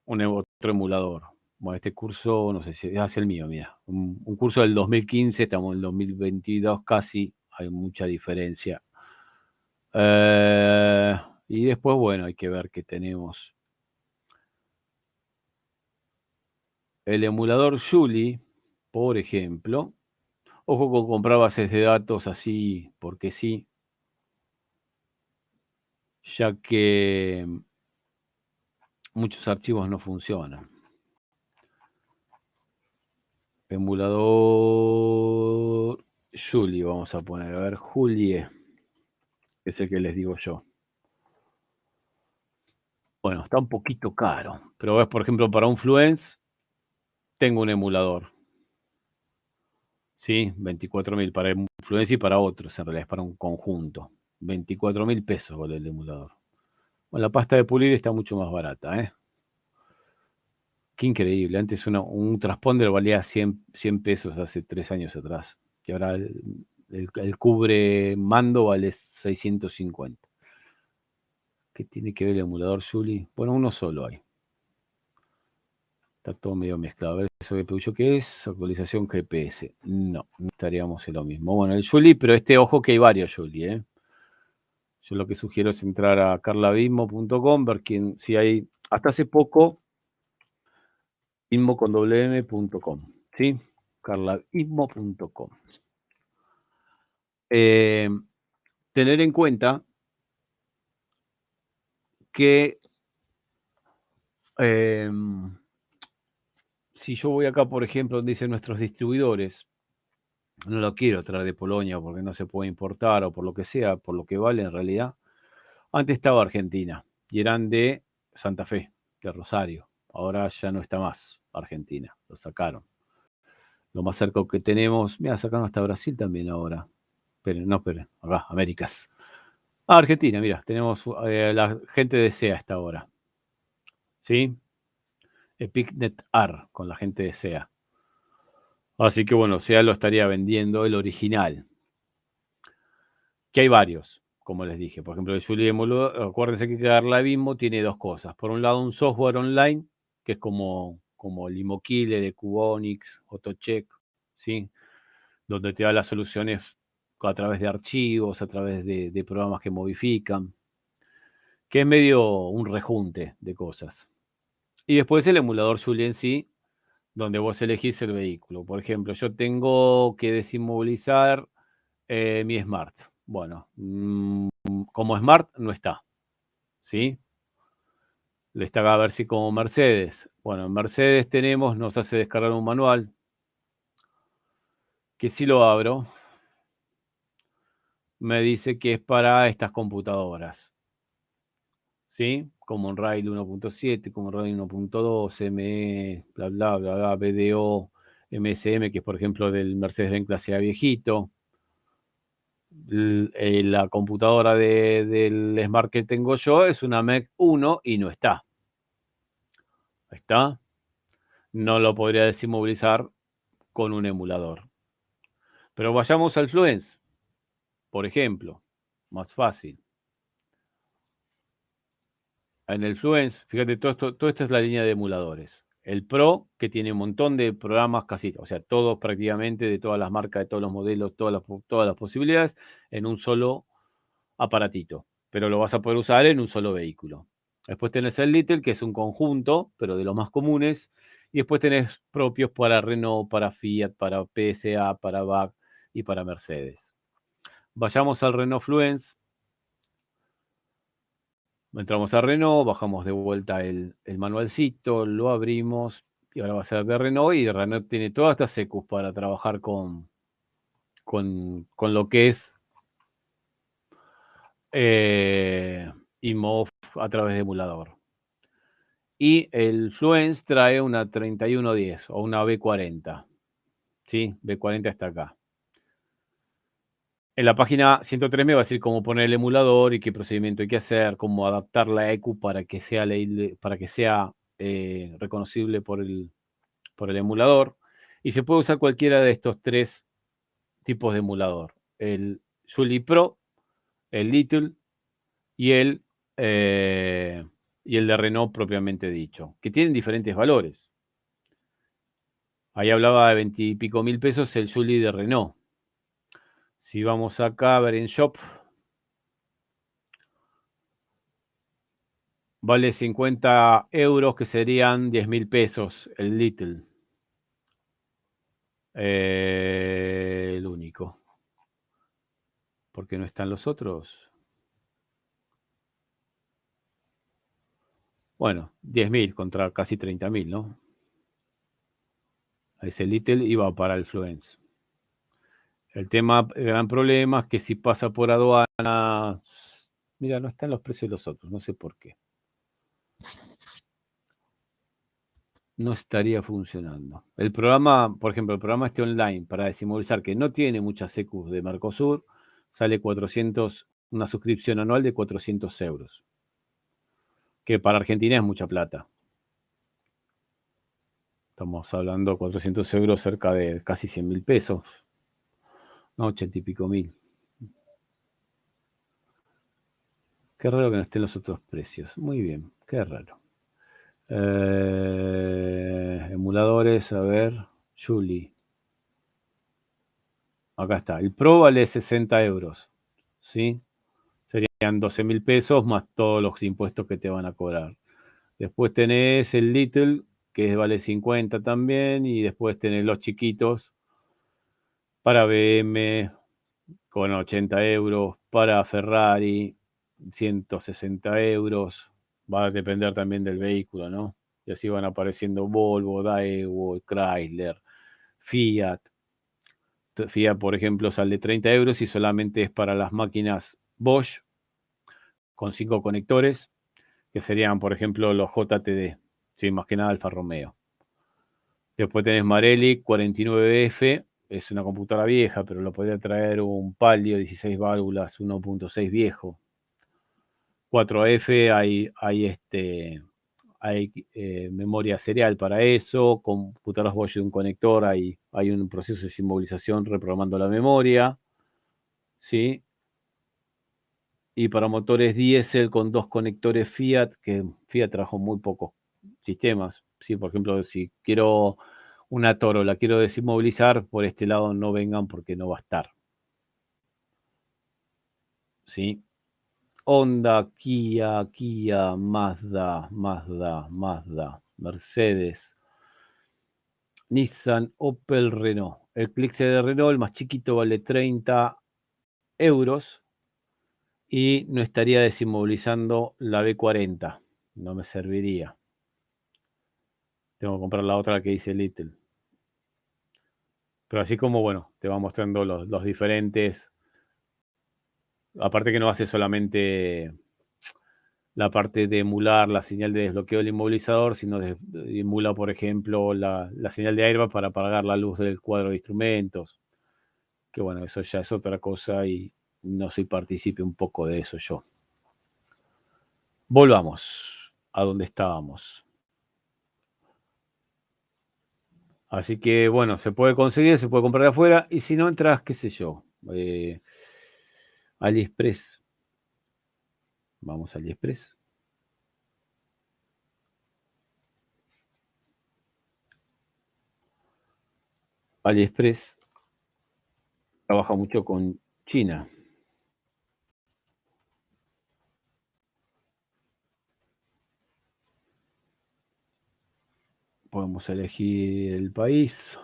[SPEAKER 1] Otro emulador. Bueno, este curso, no sé si es el mío, mira. Un curso del 2015, estamos en el 2022 casi, hay mucha diferencia. Y después, bueno, hay que ver qué tenemos. El emulador Julie, por ejemplo. Ojo con comprar bases de datos así, porque sí. Ya que muchos archivos no funcionan. Emulador Julie, vamos a poner, a ver, Julie, que es el que les digo yo. Bueno, está un poquito caro, pero ves, por ejemplo, para un Fluence, tengo un emulador. ¿Sí? 24.000 para un Fluence y para otros, en realidad es para un conjunto. 24.000 pesos vale el emulador. Bueno, la pasta de pulir está mucho más barata, ¿eh? Qué increíble. Antes un transponder valía 100 pesos hace 3 años atrás. Y ahora el cubre mando vale 650. ¿Qué tiene que ver el emulador Julie? Bueno, uno solo hay. Está todo medio mezclado. A ver, eso de Peugeot, ¿qué es? Actualización GPS. No estaríamos en lo mismo. Bueno, el Julie, pero ojo que hay varios Julie, ¿eh? Yo lo que sugiero es entrar a carlavismo.com, ver si hay, hasta hace poco, ismo.com, ¿sí? carlavismo.com. Tener en cuenta que si yo voy acá, por ejemplo, donde dice nuestros distribuidores, no lo quiero traer de Polonia porque no se puede importar o por lo que sea, por lo que vale en realidad. Antes estaba Argentina y eran de Santa Fe, de Rosario. Ahora ya no está más Argentina, lo sacaron. Lo más cerca que tenemos, mira, sacaron hasta Brasil también ahora. Pero no, pero acá, Américas. Argentina, mira, tenemos la gente de SEA hasta ahora. ¿Sí? EpicNet AR con la gente de SEA. Así que bueno, SEA lo estaría vendiendo el original. Que hay varios, como les dije. Por ejemplo, el Julie Emulador, acuérdense que Carlavismo tiene dos cosas. Por un lado, un software online, que es como Limoquile de Cubonix, AutoCheck, ¿sí? Donde te da las soluciones a través de archivos, a través de programas que modifican, que es medio un rejunte de cosas. Y después el emulador Julie en sí, donde vos elegís el vehículo. Por ejemplo, yo tengo que desinmovilizar mi Smart. Bueno, como Smart no está, ¿sí? Le está a ver si como Mercedes. Bueno, en Mercedes nos hace descargar un manual, que si lo abro, me dice que es para estas computadoras, ¿sí? Como en Rail 1.7, como en Rail 1.2, ME, bla, bla, bla, bla, BDO, MSM, que es por ejemplo del Mercedes-Benz clase A viejito. La computadora del Smart que tengo yo es una MEC 1 y no está. ¿Está? No lo podría desinmovilizar con un emulador. Pero vayamos al Fluence, por ejemplo, más fácil. En el Fluence, fíjate, todo esto es la línea de emuladores. El Pro, que tiene un montón de programas, casi, o sea, todos prácticamente, de todas las marcas, de todos los modelos, todas las posibilidades, en un solo aparatito. Pero lo vas a poder usar en un solo vehículo. Después tenés el Little, que es un conjunto, pero de los más comunes. Y después tenés propios para Renault, para Fiat, para PSA, para BAC y para Mercedes. Vayamos al Renault Fluence. Entramos a Renault, bajamos de vuelta el manualcito, lo abrimos y ahora va a ser de Renault, y Renault tiene todas estas secus para trabajar con lo que es IMOF a través de emulador. Y el Fluence trae una 3110 o una B40. ¿Sí? B40 está acá. En la página 103 me va a decir cómo poner el emulador y qué procedimiento hay que hacer, cómo adaptar la ECU para que sea reconocible por el emulador. Y se puede usar cualquiera de estos tres tipos de emulador. El Sully Pro, el Little y el de Renault propiamente dicho, que tienen diferentes valores. Ahí hablaba de 20 y pico mil pesos el Sully de Renault. Si vamos acá a ver en Shop, vale 50 euros, que serían 10.000 pesos el Little. El único. ¿Por qué no están los otros? Bueno, 10.000 contra casi 30.000, ¿no? Ese Little iba para el Fluence. El gran problema es que si pasa por aduana, mira, no están los precios de los otros, no sé por qué. No estaría funcionando. El programa, por ejemplo, el programa online para desinmovilizar, que no tiene muchas EQs de Mercosur, sale 400, una suscripción anual de 400 euros. Que para Argentina es mucha plata. Estamos hablando de 400 euros, cerca de casi 100.000 pesos. No, 80 y pico mil. Qué raro que no estén los otros precios. Muy bien, qué raro. Emuladores, a ver. Julie. Acá está. El Pro vale 60 euros. ¿Sí? Serían 12.000 pesos más todos los impuestos que te van a cobrar. Después tenés el Little, que vale 50 también, y después tenés los chiquitos para BM con 80 euros, para Ferrari 160 euros, va a depender también del vehículo, ¿no? Y así van apareciendo Volvo, Daewoo, Chrysler, Fiat. Fiat, por ejemplo, sale 30 euros y solamente es para las máquinas Bosch con 5 conectores, que serían, por ejemplo, los JTD, ¿sí? Más que nada Alfa Romeo. Después tenés Marelli 49F, es una computadora vieja, pero lo podría traer un Palio 16 válvulas 1.6 viejo. 4F hay memoria serial para eso, computadoras Bosch de un conector, hay un proceso de inmovilización reprogramando la memoria, ¿sí? Y para motores diésel con 2 conectores Fiat, que Fiat trajo muy pocos sistemas, ¿sí? Por ejemplo, si quiero una Toro, la quiero desinmovilizar, por este lado no vengan porque no va a estar, ¿sí? Honda, Kia, Mazda, Mercedes, Nissan, Opel, Renault. El Click de Renault, el más chiquito, vale 30 euros y no estaría desinmovilizando la B40. No me serviría. Tengo que comprar la otra que dice Little. Pero así como, bueno, te va mostrando los diferentes. Aparte que no hace solamente la parte de emular la señal de desbloqueo del inmovilizador, sino emula, por ejemplo, la señal de airbag para apagar la luz del cuadro de instrumentos. Que bueno, eso ya es otra cosa y no soy partícipe un poco de eso yo. Volvamos a donde estábamos. Así que bueno, se puede conseguir, se puede comprar de afuera y si no entras, qué sé yo, AliExpress. Vamos a AliExpress. AliExpress trabaja mucho con China. Podemos elegir el país,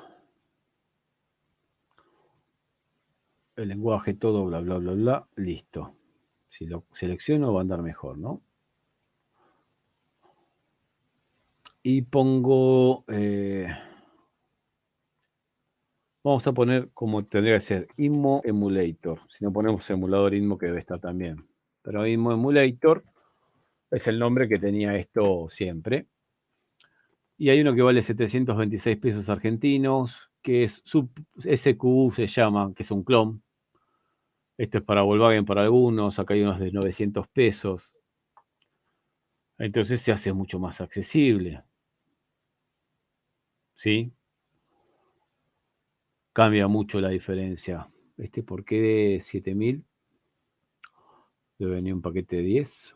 [SPEAKER 1] el lenguaje, todo, bla, bla, bla, bla. Listo. Si lo selecciono va a andar mejor, ¿no? Y pongo... vamos a poner como tendría que ser, InMo Emulator. Si no ponemos emulador InMo, que debe estar también. Pero InMo Emulator es el nombre que tenía esto siempre. Y hay uno que vale 726 pesos argentinos, que es SQU se llama, que es un clon. Esto es para Volkswagen para algunos, acá hay unos de 900 pesos. Entonces se hace mucho más accesible. ¿Sí? Cambia mucho la diferencia. ¿Por qué de 7000? Debe venir un paquete de 10.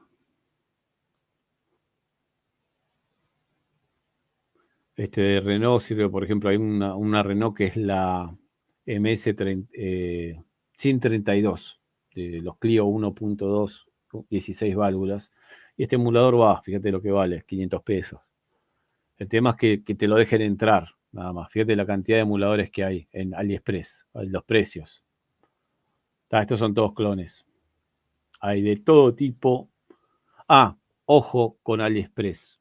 [SPEAKER 1] De Renault sirve, por ejemplo, hay una Renault que es la SIN 32, de los Clio 1.2, 16 válvulas. Y este emulador va, fíjate lo que vale, 500 pesos. El tema es que te lo dejen entrar, nada más. Fíjate la cantidad de emuladores que hay en AliExpress, los precios. Estos son todos clones. Hay de todo tipo. Ojo con AliExpress.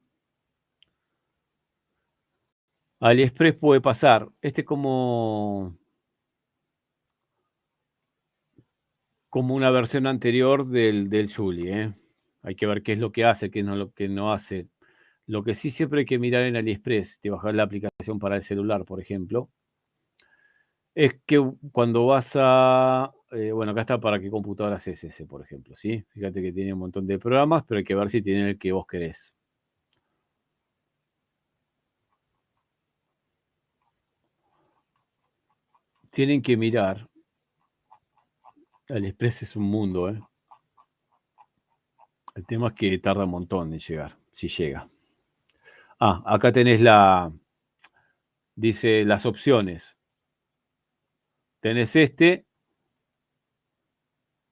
[SPEAKER 1] AliExpress puede pasar. Como una versión anterior del Juli, ¿eh? Hay que ver qué es lo que hace, qué es lo que no hace. Lo que sí siempre hay que mirar en AliExpress, de bajar la aplicación para el celular, por ejemplo, es que cuando vas bueno, acá está para qué computadoras es ese, por ejemplo, ¿sí? Fíjate que tiene un montón de programas, pero hay que ver si tiene el que vos querés. Tienen que mirar. AliExpress es un mundo, ¿eh? El tema es que tarda un montón en llegar, si llega. Acá tenés dice, las opciones. Tenés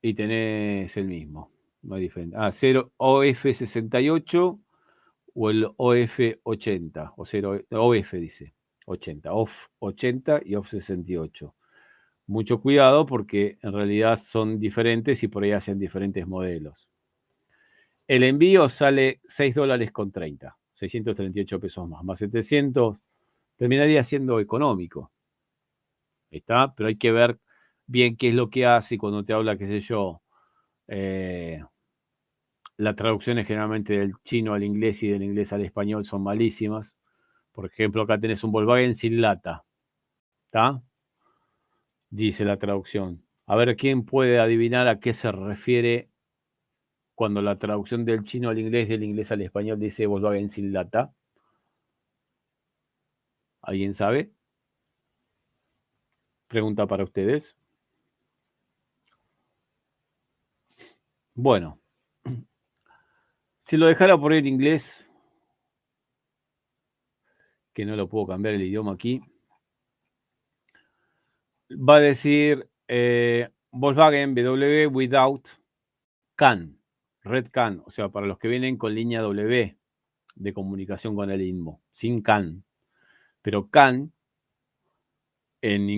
[SPEAKER 1] y tenés el mismo. No hay diferencia. 0 OF68 o el OF80, o 0 OF dice 80, OFF 80 y OFF 68. Mucho cuidado porque en realidad son diferentes y por ahí hacen diferentes modelos. El envío sale $6.30, 638 pesos más 700, terminaría siendo económico. ¿Está? Pero hay que ver bien qué es lo que hace y cuando te habla, qué sé yo, las traducciones generalmente del chino al inglés y del inglés al español son malísimas. Por ejemplo, acá tenés un Volkswagen sin lata, ¿está? Dice la traducción. A ver quién puede adivinar a qué se refiere cuando la traducción del chino al inglés, del inglés al español, dice Volkswagen sin lata. ¿Alguien sabe? Pregunta para ustedes. Bueno, si lo dejara por el inglés, que no lo puedo cambiar el idioma aquí, va a decir Volkswagen BW without CAN, Red CAN, o sea, para los que vienen con línea W de comunicación con el INMO, sin CAN. Pero CAN en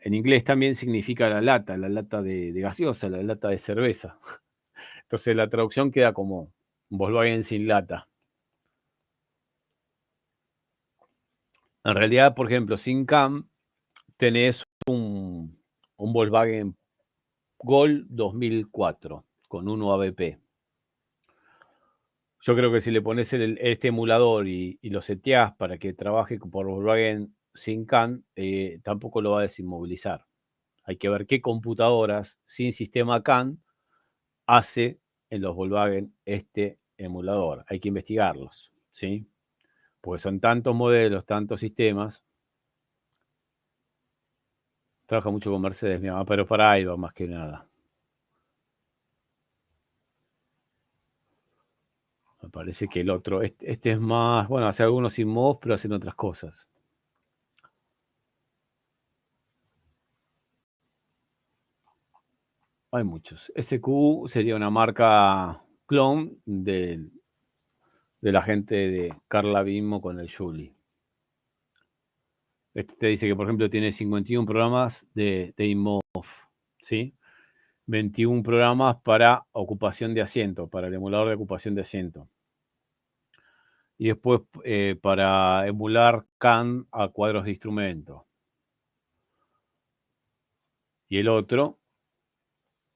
[SPEAKER 1] inglés también significa la lata de gaseosa, la lata de cerveza. Entonces la traducción queda como Volkswagen sin lata. En realidad, por ejemplo, sin CAN tenés un Volkswagen Gol 2004 con 1 ABP. Yo creo que si le pones este emulador y lo seteás para que trabaje por Volkswagen sin CAN, tampoco lo va a desinmovilizar. Hay que ver qué computadoras sin sistema CAN hace en los Volkswagen este emulador. Hay que investigarlos, ¿sí? Porque son tantos modelos, tantos sistemas. Trabaja mucho con Mercedes, mi mamá, pero para ahí va más que nada. Me parece que el otro, este es más, bueno, hace algunos sin mods, pero hacen otras cosas. Hay muchos. SQ sería una marca clon de la gente de Carla Bimmo con el Julie. Este te dice que, por ejemplo, tiene 51 programas de InMov, ¿sí? 21 programas para ocupación de asiento, para el emulador de ocupación de asiento. Y después para emular CAN a cuadros de instrumento. Y el otro,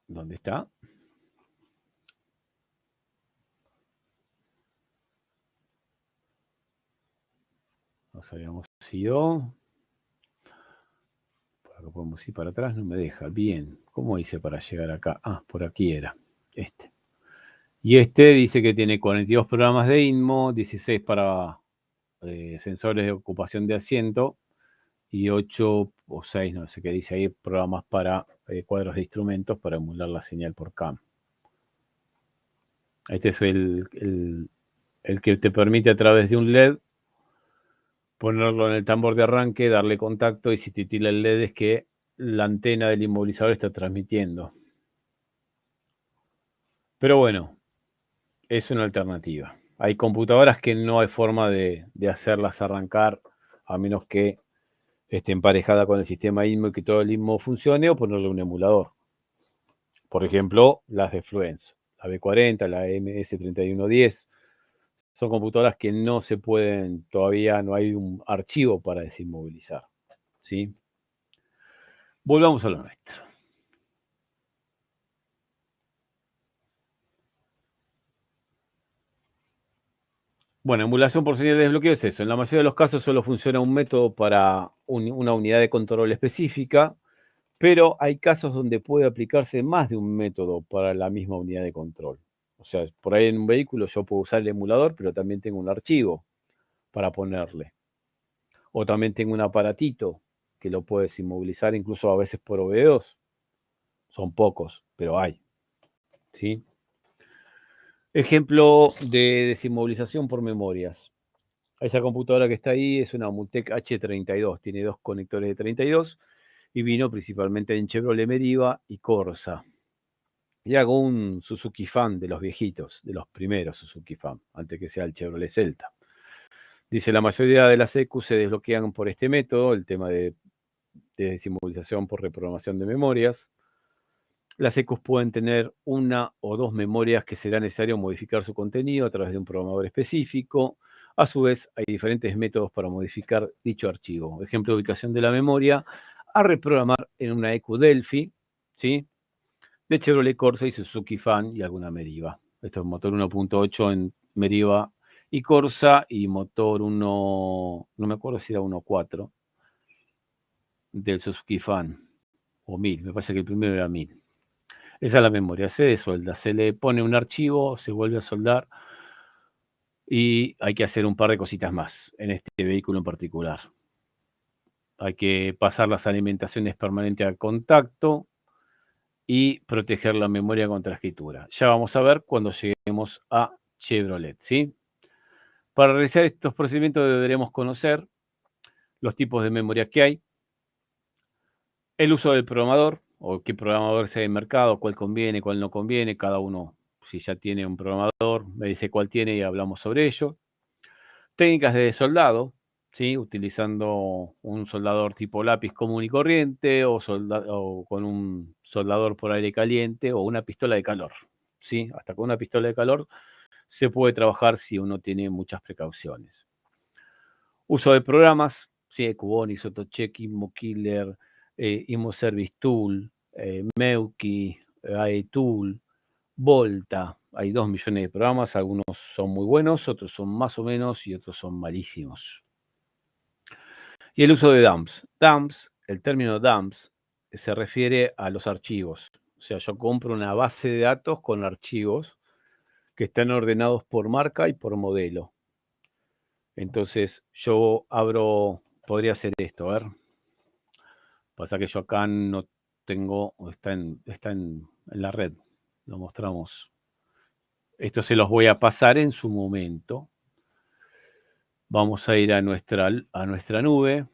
[SPEAKER 1] ¿dónde está? Nos habíamos ido. Por acá podemos ir para atrás, no me deja. Bien, ¿cómo hice para llegar acá? Ah, por aquí era. Este. Y este dice que tiene 42 programas de INMO, 16 para sensores de ocupación de asiento y 8 o 6, no sé qué dice ahí, programas para cuadros de instrumentos para emular la señal por CAM. Este es el que te permite a través de un LED ponerlo en el tambor de arranque, darle contacto y si titila el LED es que la antena del inmovilizador está transmitiendo. Pero bueno, es una alternativa. Hay computadoras que no hay forma de hacerlas arrancar a menos que esté emparejada con el sistema INMO y que todo el INMO funcione o ponerle un emulador. Por ejemplo, las de Fluence, la B40, la MS3110. Son computadoras que no se pueden, todavía no hay un archivo para desinmovilizar. ¿Sí? Volvamos a lo nuestro. Bueno, emulación por señal de desbloqueo es eso. En la mayoría de los casos solo funciona un método para una unidad de control específica, pero hay casos donde puede aplicarse más de un método para la misma unidad de control. O sea, por ahí en un vehículo yo puedo usar el emulador, pero también tengo un archivo para ponerle. O también tengo un aparatito que lo puedes inmovilizar incluso a veces por OV2. Son pocos, pero hay. ¿Sí? Ejemplo de desinmovilización por memorias. Esa computadora que está ahí es una Multec H32, tiene 2 conectores de 32 y vino principalmente en Chevrolet Meriva y Corsa. y hago un Suzuki Fan de los viejitos, de los primeros Suzuki Fan, antes que sea el Chevrolet Celta. Dice, la mayoría de las EQ se desbloquean por este método, el tema de desinmovilización por reprogramación de memorias. Las EQs pueden tener una o dos memorias que será necesario modificar su contenido a través de un programador específico. A su vez, hay diferentes métodos para modificar dicho archivo. Ejemplo de ubicación de la memoria, a reprogramar en una EQ Delphi, ¿sí? De Chevrolet Corsa y Suzuki Fan y alguna Meriva. Esto es motor 1.8 en Meriva y Corsa, y motor 1, no me acuerdo si era 1.4 del Suzuki Fan, o 1000, me parece que el primero era 1000. Esa es la memoria, se desuelda, se le pone un archivo, se vuelve a soldar y hay que hacer un par de cositas más en este vehículo en particular. Hay que pasar las alimentaciones permanentes al contacto y proteger la memoria contra escritura. Ya vamos a ver cuando lleguemos a Chevrolet, ¿sí? Para realizar estos procedimientos deberemos conocer los tipos de memoria que hay, el uso del programador, o qué programador sea en mercado, cuál conviene, cuál no conviene, cada uno, si ya tiene un programador, me dice cuál tiene y hablamos sobre ello. Técnicas de soldado, ¿sí? Utilizando un soldador tipo lápiz común y corriente, o con un soldador por aire caliente, o una pistola de calor, ¿sí? Hasta con una pistola de calor se puede trabajar si uno tiene muchas precauciones. Uso de programas, ¿sí? Cubonics, AutoCheck, InmoKiller, InmoService Tool, Meuki, iTool, Volta. Hay 2 millones de programas, algunos son muy buenos, otros son más o menos y otros son malísimos. Y el uso de dumps. Dumps, el término dumps se refiere a los archivos. O sea, yo compro una base de datos con archivos que están ordenados por marca y por modelo. Entonces, yo podría hacer esto, a ver. Pasa que yo acá no tengo, está en la red. Lo mostramos. Esto se los voy a pasar en su momento. Vamos a ir a nuestra nube.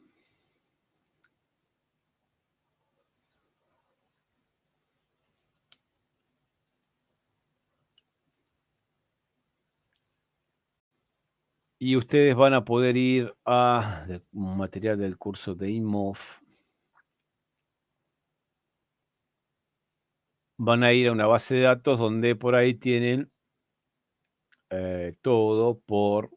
[SPEAKER 1] Y ustedes van a poder ir a material del curso de InMov. Van a ir a una base de datos donde por ahí tienen todo por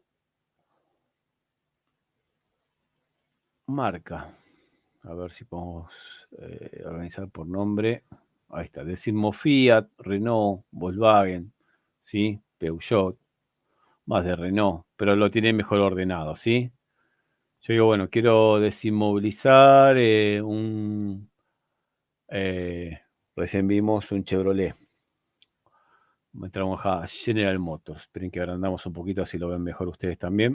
[SPEAKER 1] marca. A ver si podemos organizar por nombre. Ahí está. Decimos Fiat, Renault, Volkswagen, ¿sí? Peugeot, más de Renault, pero lo tienen mejor ordenado, ¿sí? Yo digo, bueno, quiero desinmovilizar recién vimos un Chevrolet. Entramos a General Motors. Esperen que agrandamos un poquito, así lo ven mejor ustedes también.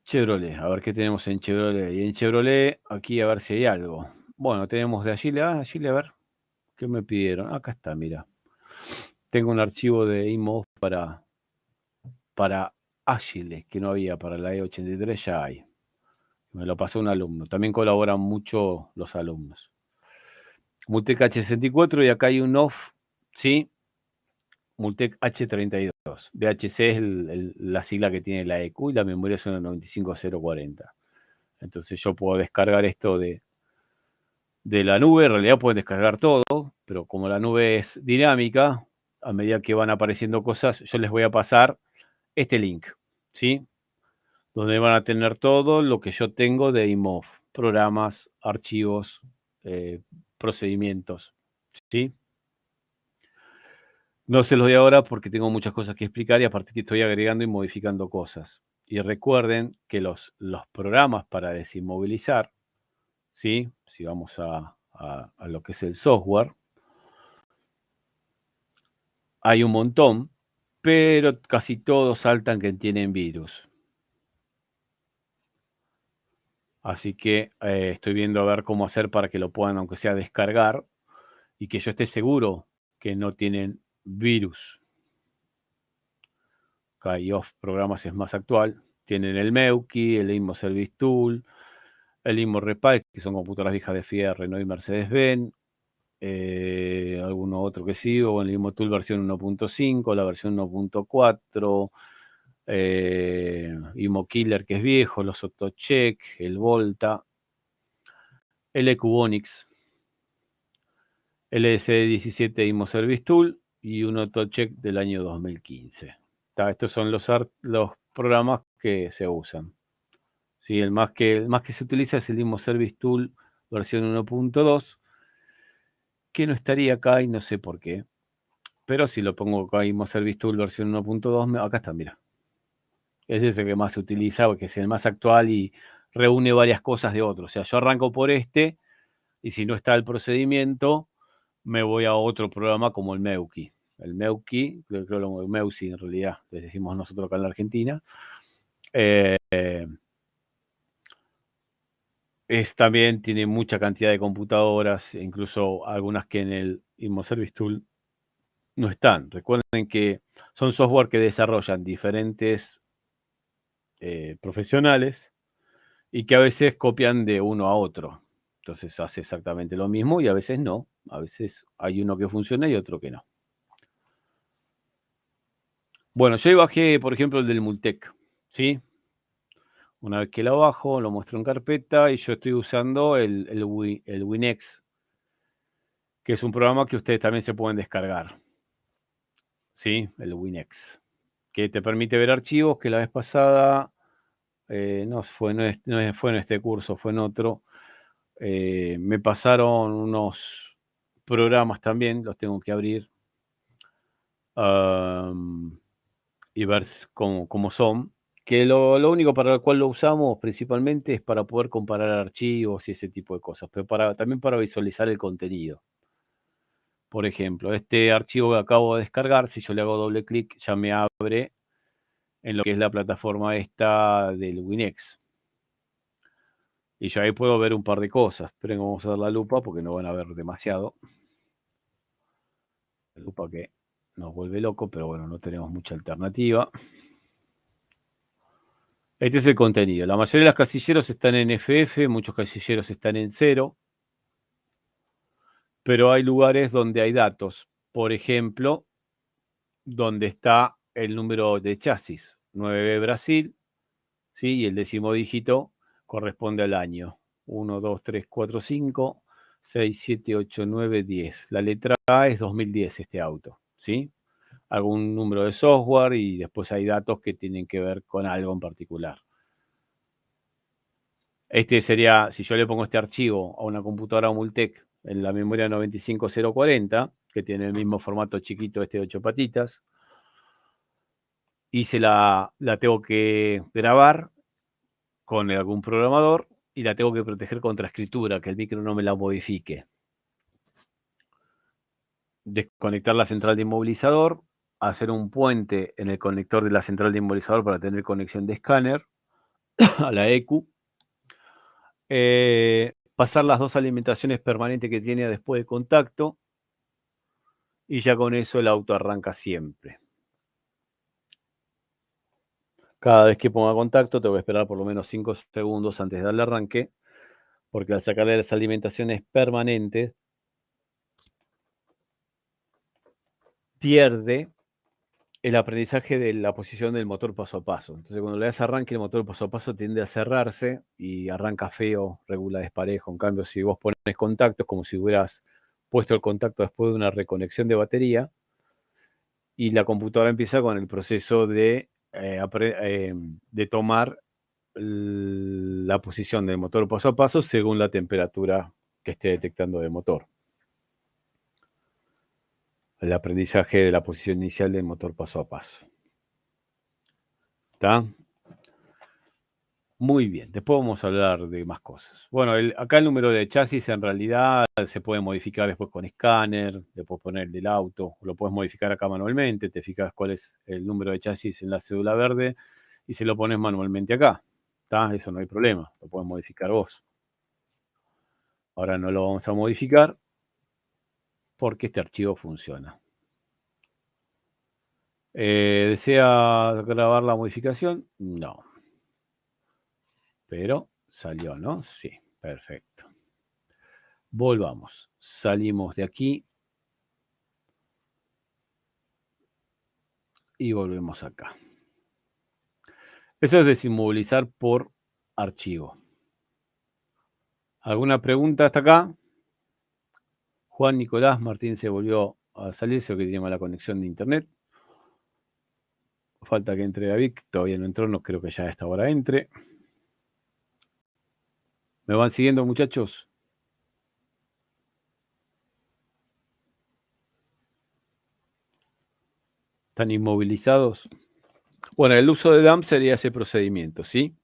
[SPEAKER 1] Chevrolet, a ver qué tenemos en Chevrolet. Y en Chevrolet, aquí a ver si hay algo. Bueno, tenemos de Agile, a ver, ¿qué me pidieron? Acá está, mira. Tengo un archivo de InMov para Agile, que no había para la E83, ya hay. Me lo pasó un alumno. También colaboran mucho los alumnos. Multec H64 y acá hay un OFF, ¿sí? Multec H32. DHC es la sigla que tiene la EQ y la memoria es una 95040. Entonces yo puedo descargar esto de la nube. En realidad pueden descargar todo, pero como la nube es dinámica, a medida que van apareciendo cosas, yo les voy a pasar este link, ¿sí? Donde van a tener todo lo que yo tengo de InMov, programas, archivos, procedimientos, ¿sí? No se los doy ahora porque tengo muchas cosas que explicar y aparte que estoy agregando y modificando cosas. Y recuerden que los programas para desinmovilizar, ¿sí? Si vamos a lo que es el software, hay un montón, pero casi todos saltan que tienen virus. Así que estoy viendo a ver cómo hacer para que lo puedan, aunque sea descargar, y que yo esté seguro que no tienen virus. KaiOff Programas es más actual. Tienen el Meuki, el InmoService Tool, el IMO Repal, que son computadoras viejas de Fiat, Renault y Mercedes-Benz, alguno otro que sigo, el IMO Tool versión 1.5, la versión 1.4, IMO Killer, que es viejo, los AutoCheck, el Volta, el EQonix, el LS17 IMO Service Tool y un AutoCheck del año 2015. Estos son los programas que se usan. ¿Sí? El más que se utiliza es el IMO Service Tool versión 1.2, que no estaría acá y no sé por qué. Pero si lo pongo acá, IMO Service Tool versión 1.2, acá está, mira. Ese es el que más se utiliza, porque es el más actual y reúne varias cosas de otros. O sea, yo arranco por este y si no está el procedimiento, me voy a otro programa como el Meuki. El Meuki, creo que lo Meusi en realidad, les decimos nosotros acá en la Argentina. También tiene mucha cantidad de computadoras, incluso algunas que en el IMO Service Tool no están. Recuerden que son software que desarrollan diferentes profesionales y que a veces copian de uno a otro. Entonces hace exactamente lo mismo y a veces no. A veces hay uno que funciona y otro que no. Bueno, yo bajé, por ejemplo, el del Multec, ¿sí? Una vez que lo bajo, lo muestro en carpeta y yo estoy usando el WinX, que es un programa que ustedes también se pueden descargar, ¿sí? El WinX, que te permite ver archivos que la vez pasada, no fue en este curso, fue en otro, me pasaron unos programas también, los tengo que abrir y ver cómo son. Que lo único para lo cual lo usamos principalmente es para poder comparar archivos y ese tipo de cosas, pero también para visualizar el contenido. Por ejemplo, este archivo que acabo de descargar, si yo le hago doble clic, ya me abre en lo que es la plataforma esta del WinX. Y yo ahí puedo ver un par de cosas. Pero vamos a dar la lupa porque no van a ver demasiado. La lupa que nos vuelve loco, pero bueno, no tenemos mucha alternativa. Este es el contenido. La mayoría de los casilleros están en FF, muchos casilleros están en 0. Pero hay lugares donde hay datos. Por ejemplo, donde está el número de chasis. 9B Brasil, ¿sí? Y el décimo dígito corresponde al año. 1, 2, 3, 4, 5, 6, 7, 8, 9, 10. La letra A es 2010 este auto, ¿sí? Algún número de software y después hay datos que tienen que ver con algo en particular. Este sería, si yo le pongo este archivo a una computadora Multec en la memoria 95040, que tiene el mismo formato chiquito este de 8 patitas, y la tengo que grabar con algún programador y la tengo que proteger contra escritura, que el micro no me la modifique. Desconectar la central de inmovilizador, hacer un puente en el conector de la central de inmovilizador para tener conexión de escáner a la EQ. Pasar las dos alimentaciones permanentes que tiene después de contacto y ya con eso el auto arranca siempre. Cada vez que ponga contacto tengo que esperar por lo menos 5 segundos antes de darle arranque, porque al sacarle las alimentaciones permanentes pierde el aprendizaje de la posición del motor paso a paso. Entonces cuando le das arranque el motor paso a paso tiende a cerrarse y arranca feo, regula desparejo. En cambio si vos pones contacto es como si hubieras puesto el contacto después de una reconexión de batería y la computadora empieza con el proceso de tomar la posición del motor paso a paso según la temperatura que esté detectando del motor. El aprendizaje de la posición inicial del motor paso a paso. ¿Está? Muy bien, después vamos a hablar de más cosas. Bueno, acá el número de chasis en realidad se puede modificar después con escáner, le puedes poner el del auto, lo puedes modificar acá manualmente, te fijas cuál es el número de chasis en la cédula verde y se lo pones manualmente acá. ¿Está? Eso no hay problema, lo puedes modificar vos. Ahora no lo vamos a modificar porque este archivo funciona. ¿Desea grabar la modificación? No. Pero Salió, ¿no? Sí, perfecto. Volvamos. Salimos de aquí. Y volvemos acá. Eso es desinmovilizar por archivo. ¿Alguna pregunta hasta acá? Juan Nicolás Martín se volvió a salir, sé que tiene mala conexión de internet. Falta que entre David, todavía no entró, no creo que ya a esta hora entre. ¿Me van siguiendo, muchachos? ¿Están inmovilizados? Bueno, el uso de DAM sería ese procedimiento, ¿sí?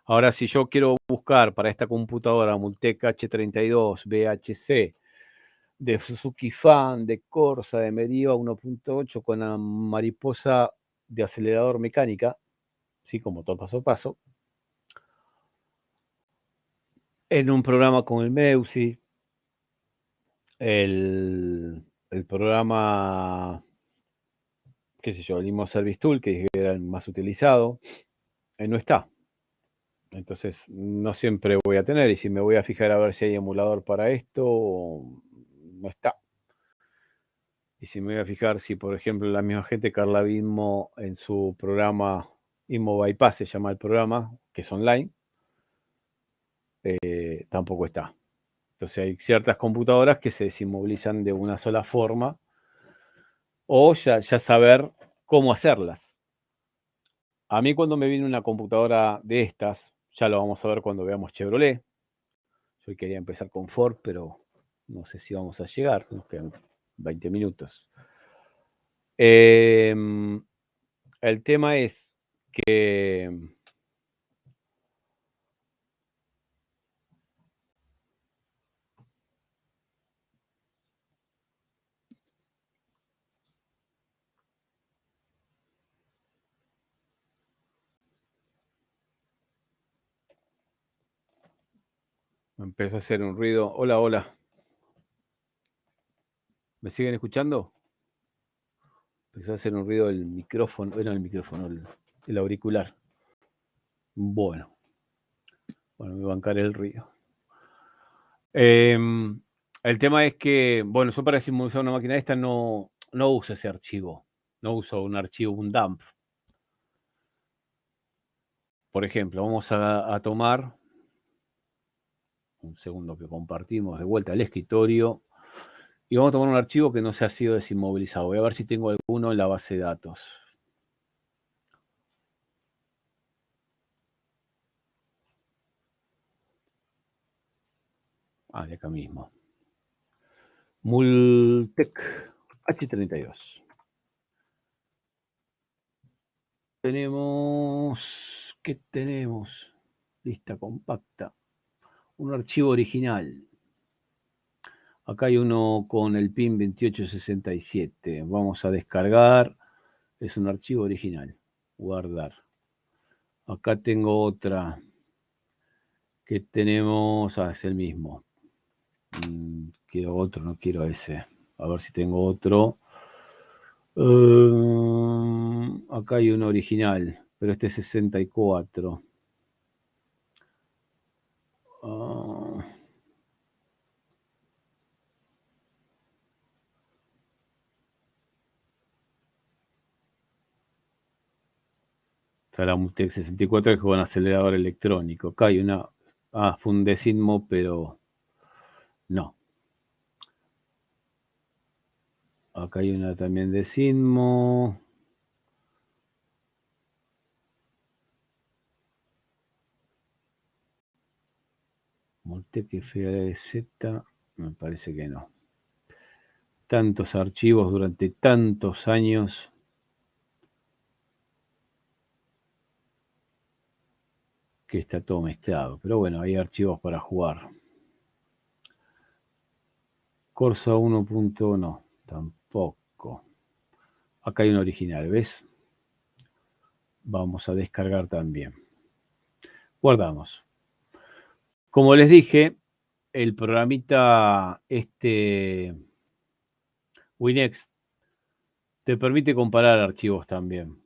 [SPEAKER 1] Ahora, si yo quiero buscar para esta computadora Multec H32, BHC, de Suzuki Fan, de Corsa, de Meriva 1.8 con la mariposa de acelerador mecánica, ¿sí? Como todo paso a paso, en un programa con el MEUSI, el programa, qué sé yo, el IMO Service Tool, que era el más utilizado, no está. Entonces, no siempre voy a tener, y si me voy a fijar a ver si hay emulador para esto, no está. Y si me voy a fijar si, por ejemplo, la misma gente, Carla Vidmo, en su programa IMO Bypass, se llama el programa, que es online, tampoco está. Entonces hay ciertas computadoras que se desinmovilizan de una sola forma, o ya saber cómo hacerlas. A mí cuando me viene una computadora de estas, ya lo vamos a ver cuando veamos Chevrolet. Yo quería empezar con Ford, pero no sé si vamos a llegar, nos quedan 20 minutos. El tema es que me empezó a hacer un ruido. Hola, hola. ¿Me siguen escuchando? Empezó a hacer un ruido el micrófono, no el micrófono, el auricular. Bueno, me voy a bancar el ruido. El tema es que, bueno, yo para simular una máquina esta no uso ese archivo. No uso un archivo, un dump. Por ejemplo, vamos a tomar un segundo que compartimos de vuelta al escritorio y vamos a tomar un archivo que no se ha sido desinmovilizado. Voy a ver si tengo alguno en la base de datos. De acá mismo. Multec H32. ¿Qué tenemos? Lista compacta. Un archivo original. Acá hay uno con el pin 2867. Vamos a descargar. Es un archivo original. Guardar. Acá tengo otra que tenemos. Es el mismo. Quiero otro, no quiero ese. A ver si tengo otro. Acá hay uno original, pero este es 64. Está la Multec 64 que es con acelerador electrónico. Acá hay una. Fue un Decimo, pero no. Acá hay una también Decimo. Multec FZ, me parece que no. Tantos archivos durante tantos años. Que está todo mezclado. Pero bueno, hay archivos para jugar. Corsa 1.1, tampoco. Acá hay un original, ¿ves? Vamos a descargar también. Guardamos. Como les dije, el programita WinX te permite comparar archivos también.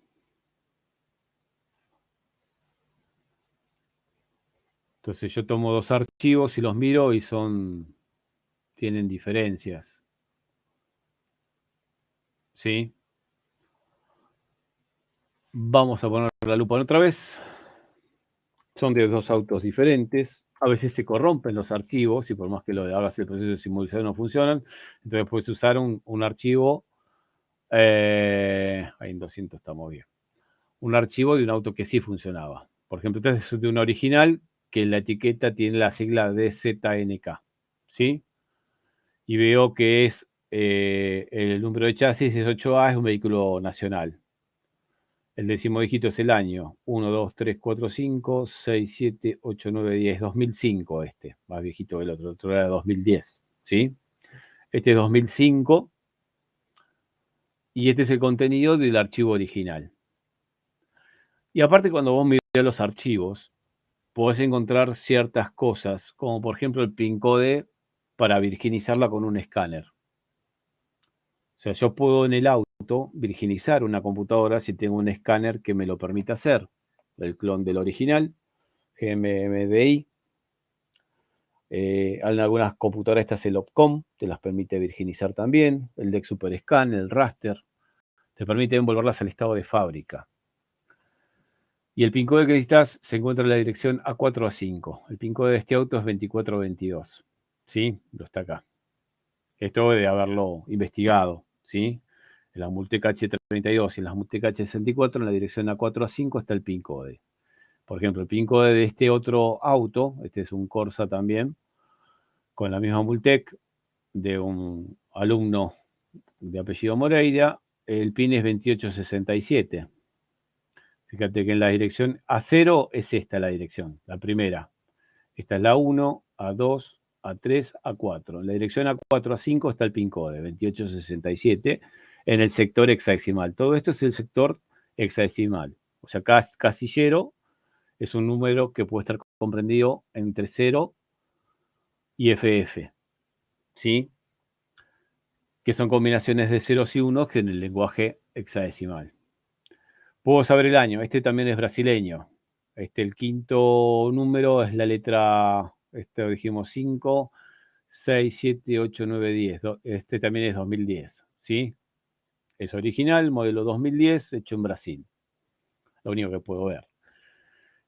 [SPEAKER 1] Entonces yo tomo dos archivos y los miro y tienen diferencias. ¿Sí? Vamos a poner la lupa otra vez. Son de dos autos diferentes. A veces se corrompen los archivos y por más que lo hagas el proceso de simulización no funcionan. Entonces puedes usar un archivo. Ahí en 200 estamos bien. Un archivo de un auto que sí funcionaba. Por ejemplo, este es de un original que la etiqueta tiene la sigla DZNK. ¿Sí? Y veo que es el número de chasis es 8A, es un vehículo nacional. El décimo dígito es el año. 1, 2, 3, 4, 5, 6, 7, 8, 9, 10. 2005 este. Más viejito que el otro. El otro era 2010. ¿Sí? Este es 2005. Y este es el contenido del archivo original. Y aparte cuando vos mirás los archivos, podés encontrar ciertas cosas, como por ejemplo el PIN code para virginizarla con un escáner. O sea, yo puedo en el auto virginizar una computadora si tengo un escáner que me lo permita hacer. El clon del original, GMMDI. En algunas computadoras estas el Opcom, te las permite virginizar también. El DEC SuperScan, el Raster, te permite envolverlas al estado de fábrica. Y el PIN code que necesitas se encuentra en la dirección A4A5. El PIN code de este auto es 2422. ¿Sí? Lo está acá. Esto de haberlo investigado. ¿Sí? En la Multec H32 y en las Multec H64, en la dirección A4A5 está el PIN code. Por ejemplo, el PIN code de este otro auto, este es un Corsa también, con la misma Multec, de un alumno de apellido Moreira, el PIN es 2867. Fíjate que en la dirección A0 es esta la dirección, la primera. Esta es la 1, A2, A3, A4. En la dirección A4, A5 está el PIN code, 2867, en el sector hexadecimal. Todo esto es el sector hexadecimal. O sea, casillero es un número que puede estar comprendido entre 0 y FF. ¿Sí? Que son combinaciones de ceros y unos que en el lenguaje hexadecimal. Puedo saber el año, este también es brasileño. El quinto número es la letra, dijimos 5, 6, 7, 8, 9, 10. Este también es 2010, ¿sí? Es original, modelo 2010, hecho en Brasil. Lo único que puedo ver.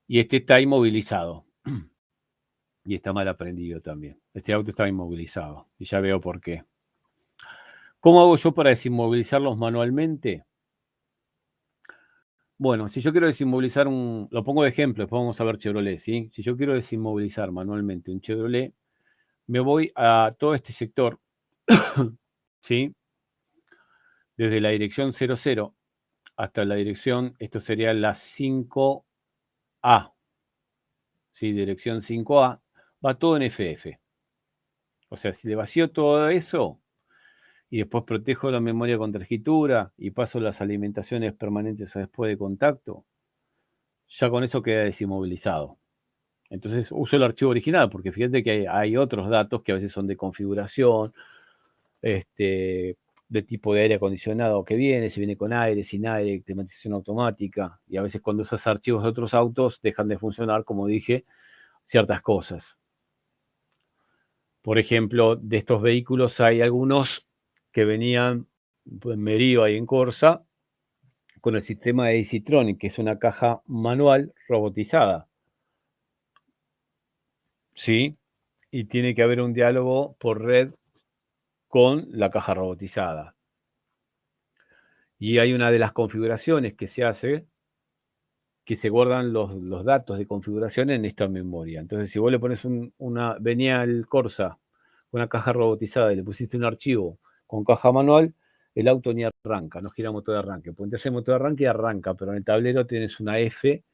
[SPEAKER 1] Y este está inmovilizado. Y está mal aprendido también. Este auto está inmovilizado. Y ya veo por qué. ¿Cómo hago yo para desinmovilizarlos manualmente? Bueno, si yo quiero desinmovilizar lo pongo de ejemplo, después vamos a ver Chevrolet, ¿sí? Si yo quiero desinmovilizar manualmente un Chevrolet, me voy a todo este sector, ¿sí? Desde la dirección 00 hasta la dirección, esto sería la 5A, ¿sí? Dirección 5A, va todo en FF. O sea, si le vacío todo eso y después protejo la memoria contra escritura y paso las alimentaciones permanentes a después de contacto, ya con eso queda desinmovilizado. Entonces uso el archivo original, porque fíjate que hay otros datos que a veces son de configuración, de tipo de aire acondicionado que viene, si viene con aire, sin aire, climatización automática, y a veces cuando usas archivos de otros autos dejan de funcionar, como dije, ciertas cosas. Por ejemplo, de estos vehículos hay algunos que venían en Merio y en Corsa con el sistema de EasyTronic, que es una caja manual robotizada. ¿Sí? Y tiene que haber un diálogo por red con la caja robotizada. Y hay una de las configuraciones que se hace, que se guardan los datos de configuración en esta memoria. Entonces, si vos le pones venía el Corsa con una caja robotizada y le pusiste un archivo con caja manual, el auto ni arranca, no gira motor de arranque. Ponte el motor de arranque y arranca, pero en el tablero tienes una F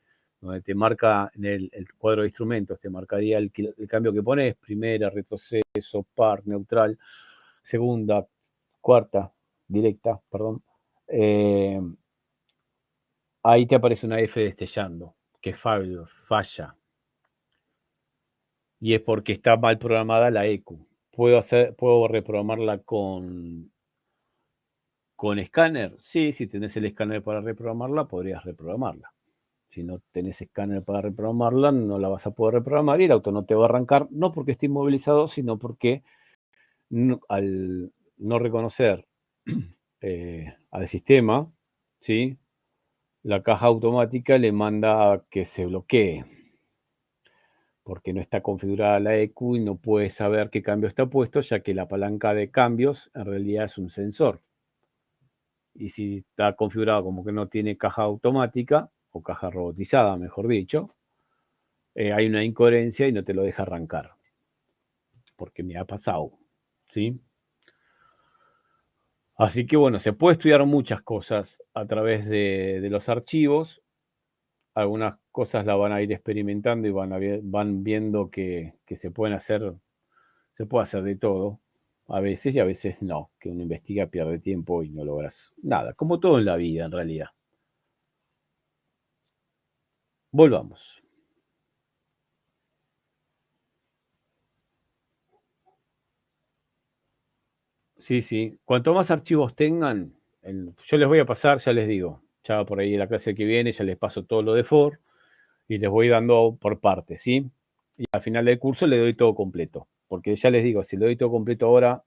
[SPEAKER 1] donde te marca en el cuadro de instrumentos, te marcaría el cambio que pones, primera, retroceso, par, neutral, segunda, cuarta, directa, perdón. Ahí te aparece una F destellando, que falla. Y es porque está mal programada la ECU. ¿Puedo reprogramarla con escáner? Sí, si tenés el escáner para reprogramarla, podrías reprogramarla. Si no tenés escáner para reprogramarla, no la vas a poder reprogramar y el auto no te va a arrancar, no porque esté inmovilizado, sino porque al no reconocer al sistema, ¿sí? La caja automática le manda a que se bloquee, porque no está configurada la ECU y no puede saber qué cambio está puesto, ya que la palanca de cambios en realidad es un sensor. Y si está configurado como que no tiene caja automática, o caja robotizada, mejor dicho, hay una incoherencia y no te lo deja arrancar. Porque me ha pasado, ¿sí? Así que bueno, se puede estudiar muchas cosas a través de los archivos. Algunas cosas la van a ir experimentando y van viendo que se puede hacer de todo, a veces y a veces no, que uno investiga, pierde tiempo y no logras nada, como todo en la vida en realidad. Volvamos. Sí, sí. Cuanto más archivos tengan, yo les voy a pasar, ya les digo, ya por ahí en la clase que viene ya les paso todo lo de For y les voy dando por partes, ¿sí? Y al final del curso le doy todo completo, porque ya les digo, si le doy todo completo ahora,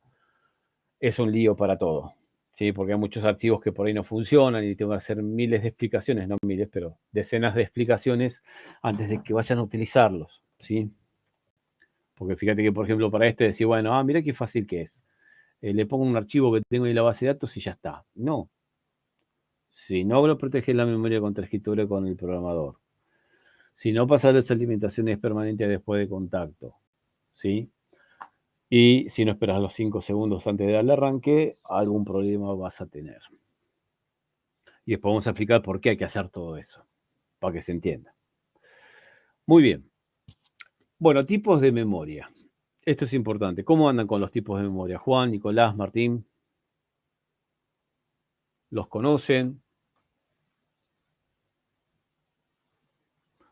[SPEAKER 1] es un lío para todo, ¿sí? Porque hay muchos archivos que por ahí no funcionan y tengo que hacer miles de explicaciones, no miles, pero decenas de explicaciones antes de que vayan a utilizarlos, ¿sí? Porque fíjate que, por ejemplo, para este decir, bueno, mira qué fácil que es. Le pongo un archivo que tengo en la base de datos y ya está. No. Si no lo proteges la memoria contra escritura con el programador. Si no pasas las alimentaciones permanentes después de contacto. ¿Sí? Y si no esperas los 5 segundos antes de darle arranque, algún problema vas a tener. Y después vamos a explicar por qué hay que hacer todo eso, para que se entienda. Muy bien. Bueno, tipos de memoria. Esto es importante. ¿Cómo andan con los tipos de memoria? Juan, Nicolás, Martín. ¿Los conocen?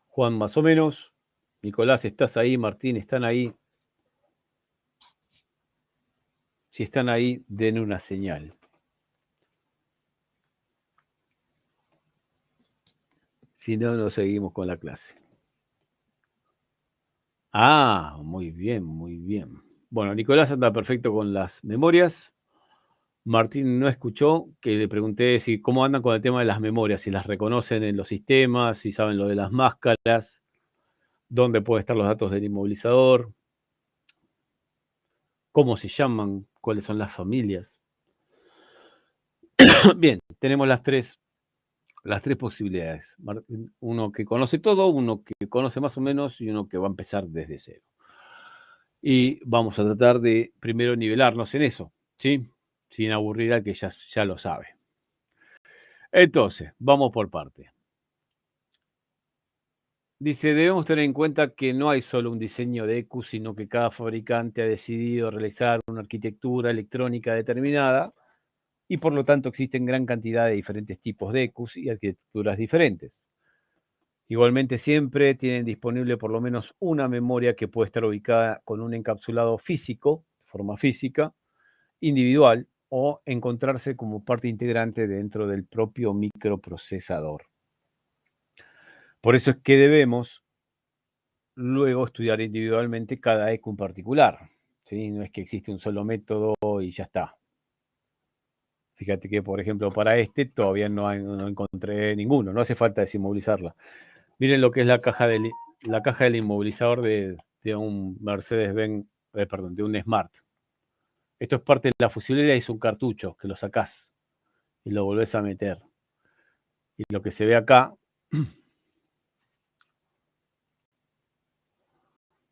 [SPEAKER 1] Juan, más o menos. Nicolás, ¿estás ahí? Martín, ¿están ahí? Si están ahí, den una señal. Si no, no seguimos con la clase. Muy bien, muy bien. Bueno, Nicolás anda perfecto con las memorias. Martín no escuchó, que le pregunté si cómo andan con el tema de las memorias, si las reconocen en los sistemas, si saben lo de las máscaras, dónde pueden estar los datos del inmovilizador, cómo se llaman, cuáles son las familias. Bien, tenemos las tres posibilidades. Uno que conoce todo, uno que conoce más o menos y uno que va a empezar desde cero. Y vamos a tratar de primero nivelarnos en eso, ¿sí? Sin aburrir al que ya lo sabe. Entonces, vamos por parte. Dice, debemos tener en cuenta que no hay solo un diseño de ECU, sino que cada fabricante ha decidido realizar una arquitectura electrónica determinada y por lo tanto existen gran cantidad de diferentes tipos de ECUs y arquitecturas diferentes. Igualmente siempre tienen disponible por lo menos una memoria que puede estar ubicada con un encapsulado físico, de forma física, individual, o encontrarse como parte integrante dentro del propio microprocesador. Por eso es que debemos luego estudiar individualmente cada ECU en particular, ¿sí? No es que existe un solo método y ya está. Fíjate que, por ejemplo, para este todavía no encontré ninguno, no hace falta desinmovilizarla. Miren lo que es la caja del inmovilizador de un Mercedes-Benz, perdón, de un Smart. Esto es parte de la fusilera y es un cartucho que lo sacás y lo volvés a meter. Y lo que se ve acá,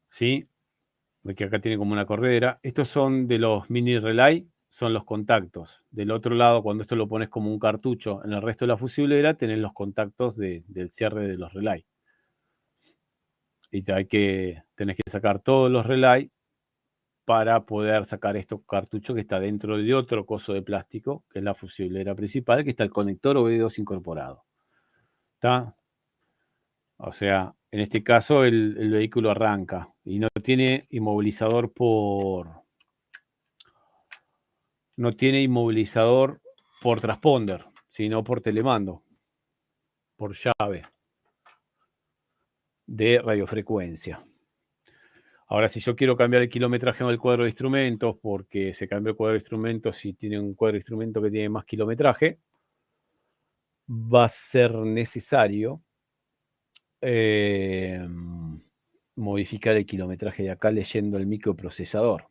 [SPEAKER 1] ¿sí? Que acá tiene como una corredera. Estos son de los mini relay, son los contactos. Del otro lado, cuando esto lo pones como un cartucho en el resto de la fusilera, tenés los contactos del cierre de los relay. Y tenés que sacar todos los relay para poder sacar estos cartuchos que está dentro de otro coso de plástico, que es la fusilera principal, que está el conector OB2 incorporado. ¿Está? O sea, en este caso el vehículo arranca y no tiene inmovilizador por transponder, sino por telemando, por llave. de radiofrecuencia. Ahora, si yo quiero cambiar el kilometraje del cuadro de instrumentos, porque se cambió el cuadro de instrumentos y tiene un cuadro de instrumentos que tiene más kilometraje, va a ser necesario modificar el kilometraje de acá leyendo el microprocesador,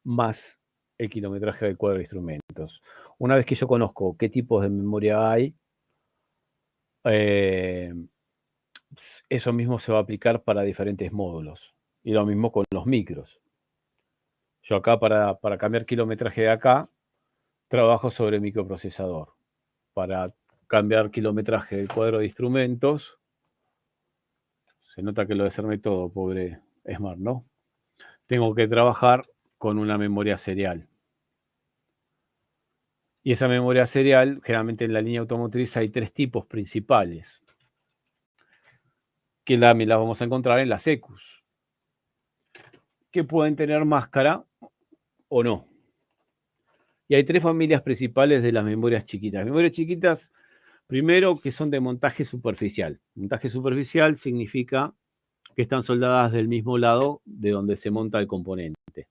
[SPEAKER 1] más el kilometraje del cuadro de instrumentos. Una vez que yo conozco qué tipos de memoria hay, eso mismo se va a aplicar para diferentes módulos. Y lo mismo con los micros. Yo acá para cambiar kilometraje de acá, trabajo sobre el microprocesador. Para cambiar kilometraje del cuadro de instrumentos, se nota que lo desarmé todo, pobre Smart, ¿no? Tengo que trabajar con una memoria serial. Y esa memoria serial, generalmente en la línea automotriz hay 3 tipos principales, que las vamos a encontrar en las ECUs, que pueden tener máscara o no. Y hay 3 familias principales de las memorias chiquitas. Memorias chiquitas, primero, que son de montaje superficial. Montaje superficial significa que están soldadas del mismo lado de donde se monta el componente.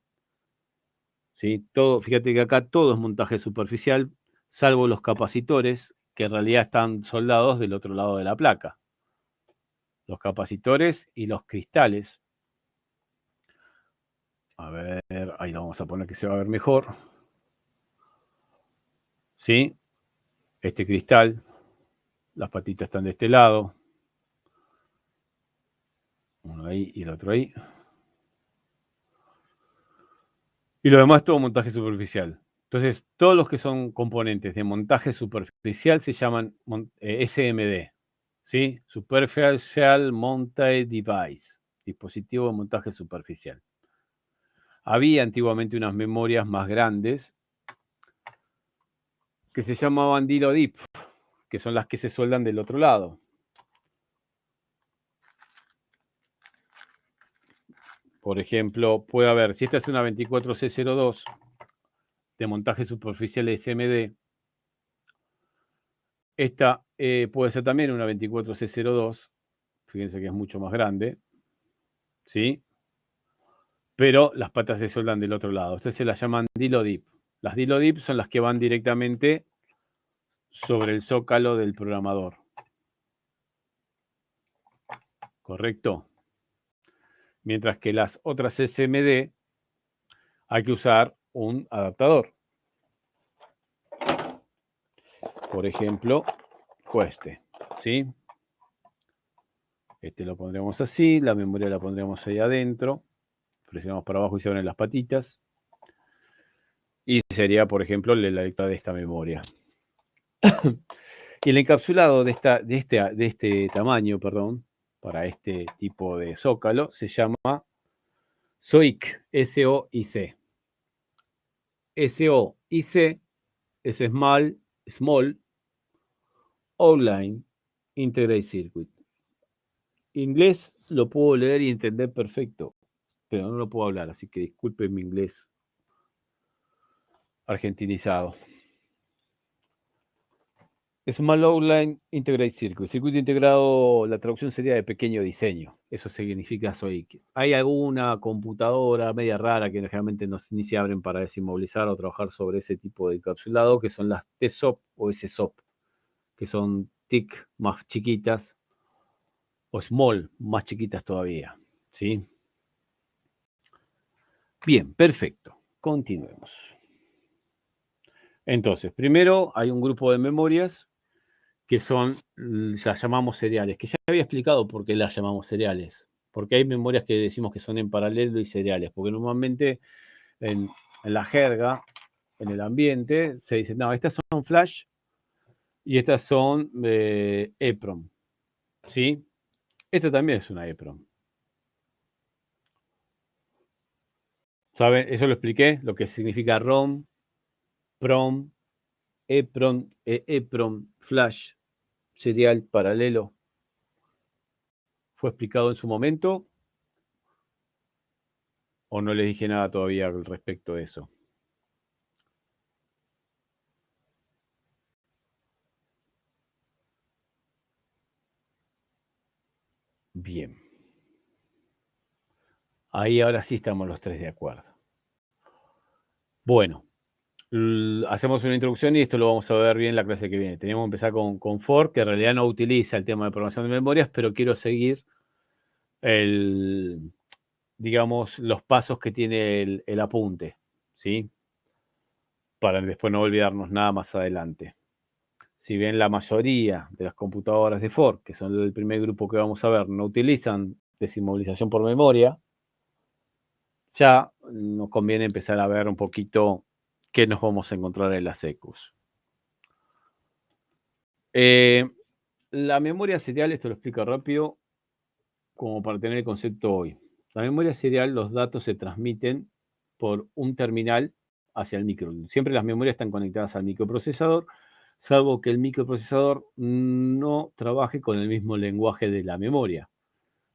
[SPEAKER 1] ¿Sí? Fíjate que acá todo es montaje superficial, salvo los capacitores, que en realidad están soldados del otro lado de la placa. Los capacitores y los cristales. A ver, ahí lo vamos a poner que se va a ver mejor. ¿Sí? Este cristal, las patitas están de este lado. Uno ahí y el otro ahí. Y lo demás todo montaje superficial. Entonces, todos los que son componentes de montaje superficial se llaman SMD. ¿Sí? Superficial Mounted Device. Dispositivo de montaje superficial. Había antiguamente unas memorias más grandes que se llamaban Dilo Deep, que son las que se sueldan del otro lado. Por ejemplo, puede haber, si esta es una 24C02 de montaje superficial SMD, esta puede ser también una 24C02, fíjense que es mucho más grande, ¿sí? Pero las patas se sueldan del otro lado. Ustedes se las llaman Dilo Deep. Las Dilo Deep son las que van directamente sobre el zócalo del programador. ¿Correcto? Mientras que las otras SMD hay que usar un adaptador. Por ejemplo, este, ¿sí? Este lo pondremos así, la memoria la pondremos ahí adentro, presionamos para abajo y se abren las patitas. Y sería, por ejemplo, la lectura de esta memoria. Y el encapsulado de este tamaño, perdón, para este tipo de zócalo, se llama SOIC, S-O-I-C. S-O-I-C es Small Outline Integrated Circuit. Inglés lo puedo leer y entender perfecto, pero no lo puedo hablar, así que disculpen mi inglés argentinizado. Small Outline Integrated Circuit. Circuito integrado, la traducción sería de pequeño diseño. Eso significa SOIC. Hay alguna computadora media rara que generalmente ni se abren para desinmovilizar o trabajar sobre ese tipo de encapsulado, que son las TSOP o SSOP, que son TIC más chiquitas o Small más chiquitas todavía. ¿Sí? Bien, perfecto. Continuemos. Entonces, primero hay un grupo de memorias que son, las llamamos seriales, que ya había explicado por qué las llamamos seriales, porque hay memorias que decimos que son en paralelo y seriales, porque normalmente en la jerga, en el ambiente, se dice, no, estas son flash y estas son EEPROM, ¿sí? Esta también es una EEPROM. ¿Saben? Eso lo expliqué, lo que significa ROM, PROM, EEPROM, EEPROM, flash, serial, paralelo. ¿Fue explicado en su momento? ¿O no les dije nada todavía al respecto de eso? Bien. Ahí ahora sí estamos los tres de acuerdo. Bueno, hacemos una introducción y esto lo vamos a ver bien en la clase que viene. Tenemos que empezar con Ford, que en realidad no utiliza el tema de programación de memorias, pero quiero seguir digamos, los pasos que tiene el apunte, ¿sí? Para después no olvidarnos nada más adelante. Si bien la mayoría de las computadoras de Ford, que son el primer grupo que vamos a ver, no utilizan desinmovilización por memoria, ya nos conviene empezar a ver un poquito qué nos vamos a encontrar en las ECUs. La memoria serial, esto lo explico rápido, como para tener el concepto hoy. La memoria serial, los datos se transmiten por un terminal hacia el micro. Siempre las memorias están conectadas al microprocesador, salvo que el microprocesador no trabaje con el mismo lenguaje de la memoria.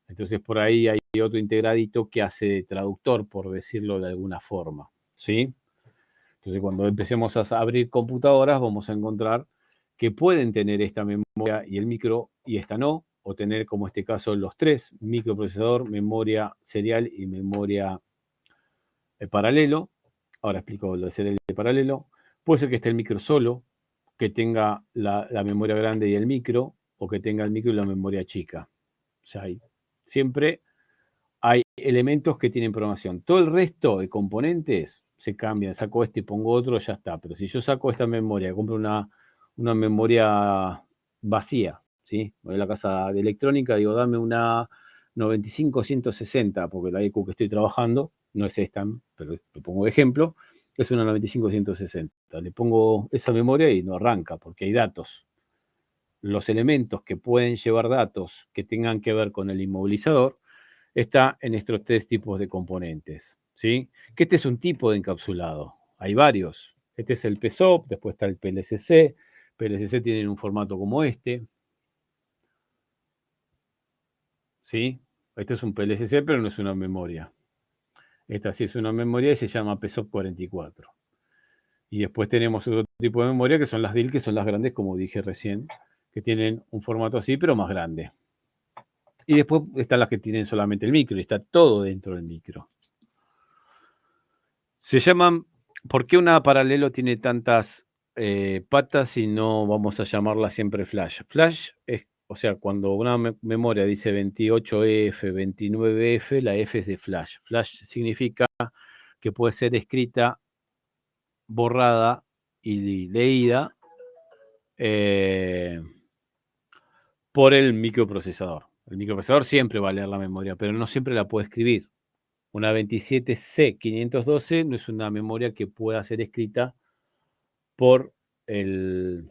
[SPEAKER 1] Entonces por ahí hay otro integradito que hace de traductor, por decirlo de alguna forma, ¿sí? Entonces cuando empecemos a abrir computadoras vamos a encontrar que pueden tener esta memoria y el micro y esta no, o tener como este caso los tres, microprocesador, memoria serial y memoria paralelo. Ahora explico lo de serial y paralelo. Puede ser que esté el micro solo, que tenga la memoria grande y el micro, o que tenga el micro y la memoria chica. O sea, siempre hay elementos que tienen programación. Todo el resto de componentes se cambian. Saco este y pongo otro, ya está. Pero si yo saco esta memoria, compro una memoria vacía, ¿sí? Voy a la casa de electrónica, digo, dame una 95-160, porque la EQ que estoy trabajando no es esta, pero lo pongo de ejemplo, es una 95-160. Le pongo esa memoria y no arranca, porque hay datos. Los elementos que pueden llevar datos que tengan que ver con el inmovilizador está en estos tres tipos de componentes, ¿sí? Que este es un tipo de encapsulado. Hay varios. Este es el PSOP, después está el PLCC. PLCC tiene un formato como este, ¿sí? Este es un PLCC, pero no es una memoria. Esta sí es una memoria y se llama PSOP 44. Y después tenemos otro tipo de memoria que son las DIL, que son las grandes, como dije recién, que tienen un formato así, pero más grande. Y después están las que tienen solamente el micro, y está todo dentro del micro. Se llaman, ¿por qué una paralelo tiene tantas patas y no vamos a llamarla siempre flash? Flash es, o sea, cuando una memoria dice 28F, 29F, la F es de flash. Flash significa que puede ser escrita, borrada y leída por el microprocesador. El microprocesador siempre va a leer la memoria, pero no siempre la puede escribir. Una 27C512 no es una memoria que pueda ser escrita por el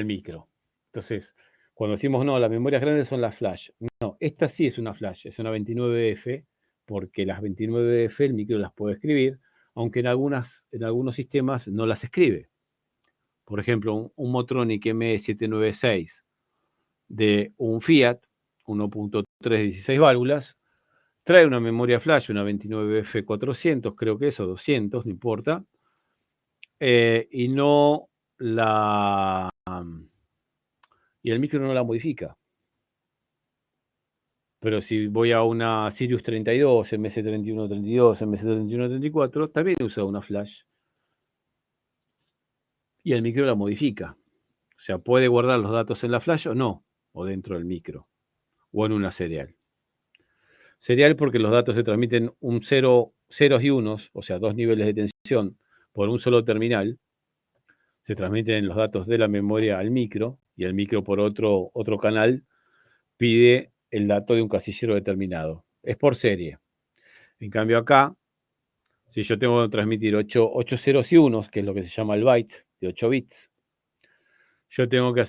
[SPEAKER 1] micro. Entonces, cuando decimos no, las memorias grandes son las flash. No, esta sí es una flash, es una 29F, porque las 29F el micro las puede escribir, aunque en algunos sistemas no las escribe. Por ejemplo, un Motronic M796 de un Fiat 1.3 16 válvulas trae una memoria flash, una 29F400, creo que es, o 200, no importa, y no la... y el micro no la modifica. Pero si voy a una Sirius 32, MS3132, MS3134, también usa una flash. Y el micro la modifica. O sea, puede guardar los datos en la flash o no, o dentro del micro, o en una serial. Serial porque los datos se transmiten ceros y unos, o sea, dos niveles de tensión por un solo terminal. Se transmiten los datos de la memoria al micro y el micro por otro canal pide el dato de un casillero determinado. Es por serie. En cambio acá, si yo tengo que transmitir 8 ceros y unos, que es lo que se llama el byte de 8 bits, yo tengo que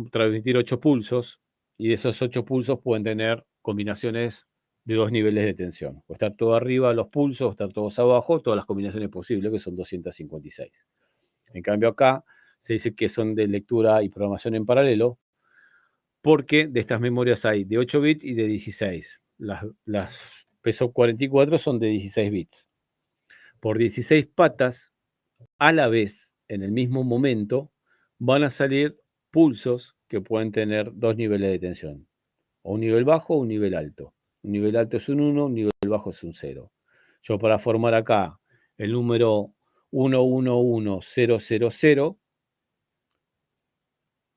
[SPEAKER 1] transmitir 8 pulsos y esos 8 pulsos pueden tener combinaciones de dos niveles de tensión. O estar todo arriba los pulsos, o estar todos abajo, todas las combinaciones posibles, que son 256. En cambio acá se dice que son de lectura y programación en paralelo, porque de estas memorias hay de 8 bits y de 16. Las PSOP 44 son de 16 bits. Por 16 patas, a la vez, en el mismo momento, van a salir pulsos que pueden tener dos niveles de tensión, o un nivel bajo o un nivel alto. Un nivel alto es un 1, un nivel bajo es un 0. Yo para formar acá el número 111000,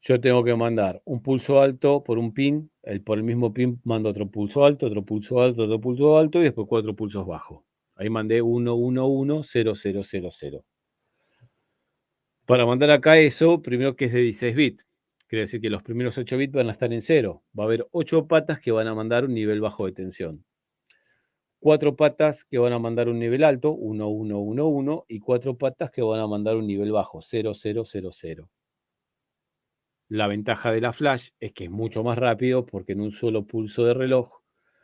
[SPEAKER 1] yo tengo que mandar un pulso alto por un pin, por el mismo pin mando otro pulso alto, otro pulso alto, otro pulso alto y después 4 pulsos bajos. Ahí mandé 111000. Para mandar acá eso, primero que es de 16 bits. Quiere decir que los primeros 8 bits van a estar en 0. Va a haber 8 patas que van a mandar un nivel bajo de tensión. 4 patas que van a mandar un nivel alto, 1111, y 4 patas que van a mandar un nivel bajo, 0000. La ventaja de la flash es que es mucho más rápido porque en un solo pulso de reloj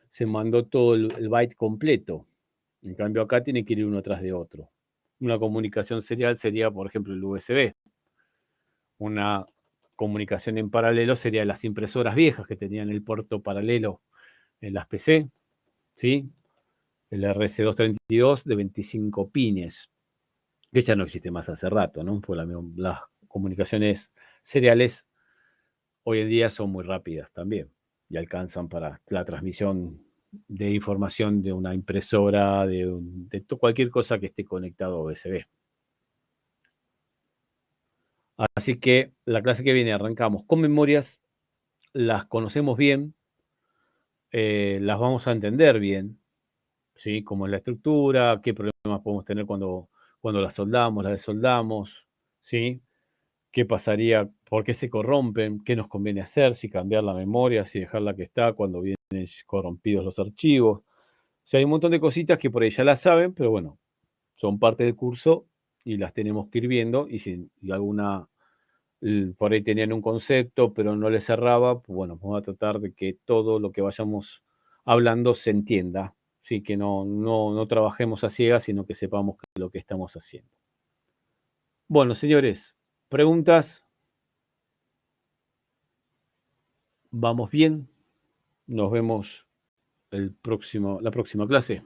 [SPEAKER 1] se mandó todo el byte completo. En cambio acá tiene que ir uno tras de otro. Una comunicación serial sería, por ejemplo, el USB. Una comunicación en paralelo sería las impresoras viejas que tenían el puerto paralelo en las PC, ¿sí? El RC232 de 25 pines, que ya no existe más hace rato, ¿no? Pues las comunicaciones seriales hoy en día son muy rápidas también y alcanzan para la transmisión de información de una impresora, de cualquier cosa que esté conectado a USB. Así que la clase que viene arrancamos con memorias, las conocemos bien, las vamos a entender bien, ¿sí? Cómo es la estructura, qué problemas podemos tener cuando las soldamos, las desoldamos, ¿sí? ¿Qué pasaría? ¿Por qué se corrompen? ¿Qué nos conviene hacer? Si cambiar la memoria, si dejarla que está cuando vienen corrompidos los archivos. O sea, hay un montón de cositas que por ahí ya las saben, pero bueno, son parte del curso y las tenemos que ir viendo. Y si alguna por ahí tenían un concepto, pero no les cerraba, pues bueno, vamos a tratar de que todo lo que vayamos hablando se entienda. Sí, que no trabajemos a ciegas, sino que sepamos lo que estamos haciendo. Bueno, señores, preguntas. ¿Vamos bien? Nos vemos la próxima clase.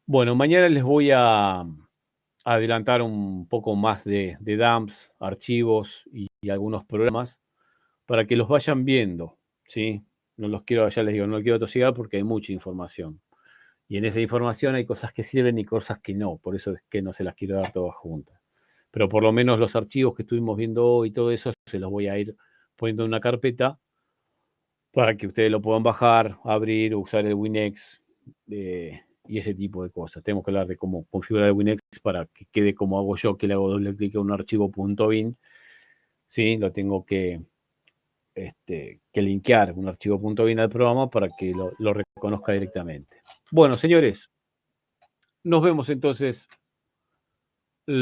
[SPEAKER 1] Bueno, mañana les voy a adelantar un poco más de dumps, archivos y algunos programas para que los vayan viendo, ¿sí? No los quiero, ya les digo, no los quiero atosigar porque hay mucha información. Y en esa información hay cosas que sirven y cosas que no, por eso es que no se las quiero dar todas juntas. Pero por lo menos los archivos que estuvimos viendo hoy y todo eso se los voy a ir poniendo en una carpeta para que ustedes lo puedan bajar, abrir, usar el WinX y ese tipo de cosas. Tenemos que hablar de cómo configurar el WinX para que quede como hago yo, que le hago doble clic a un archivo .bin. ¿Sí? Lo tengo que linkear un archivo .bin al programa para que lo reconozca directamente. Bueno, señores, nos vemos entonces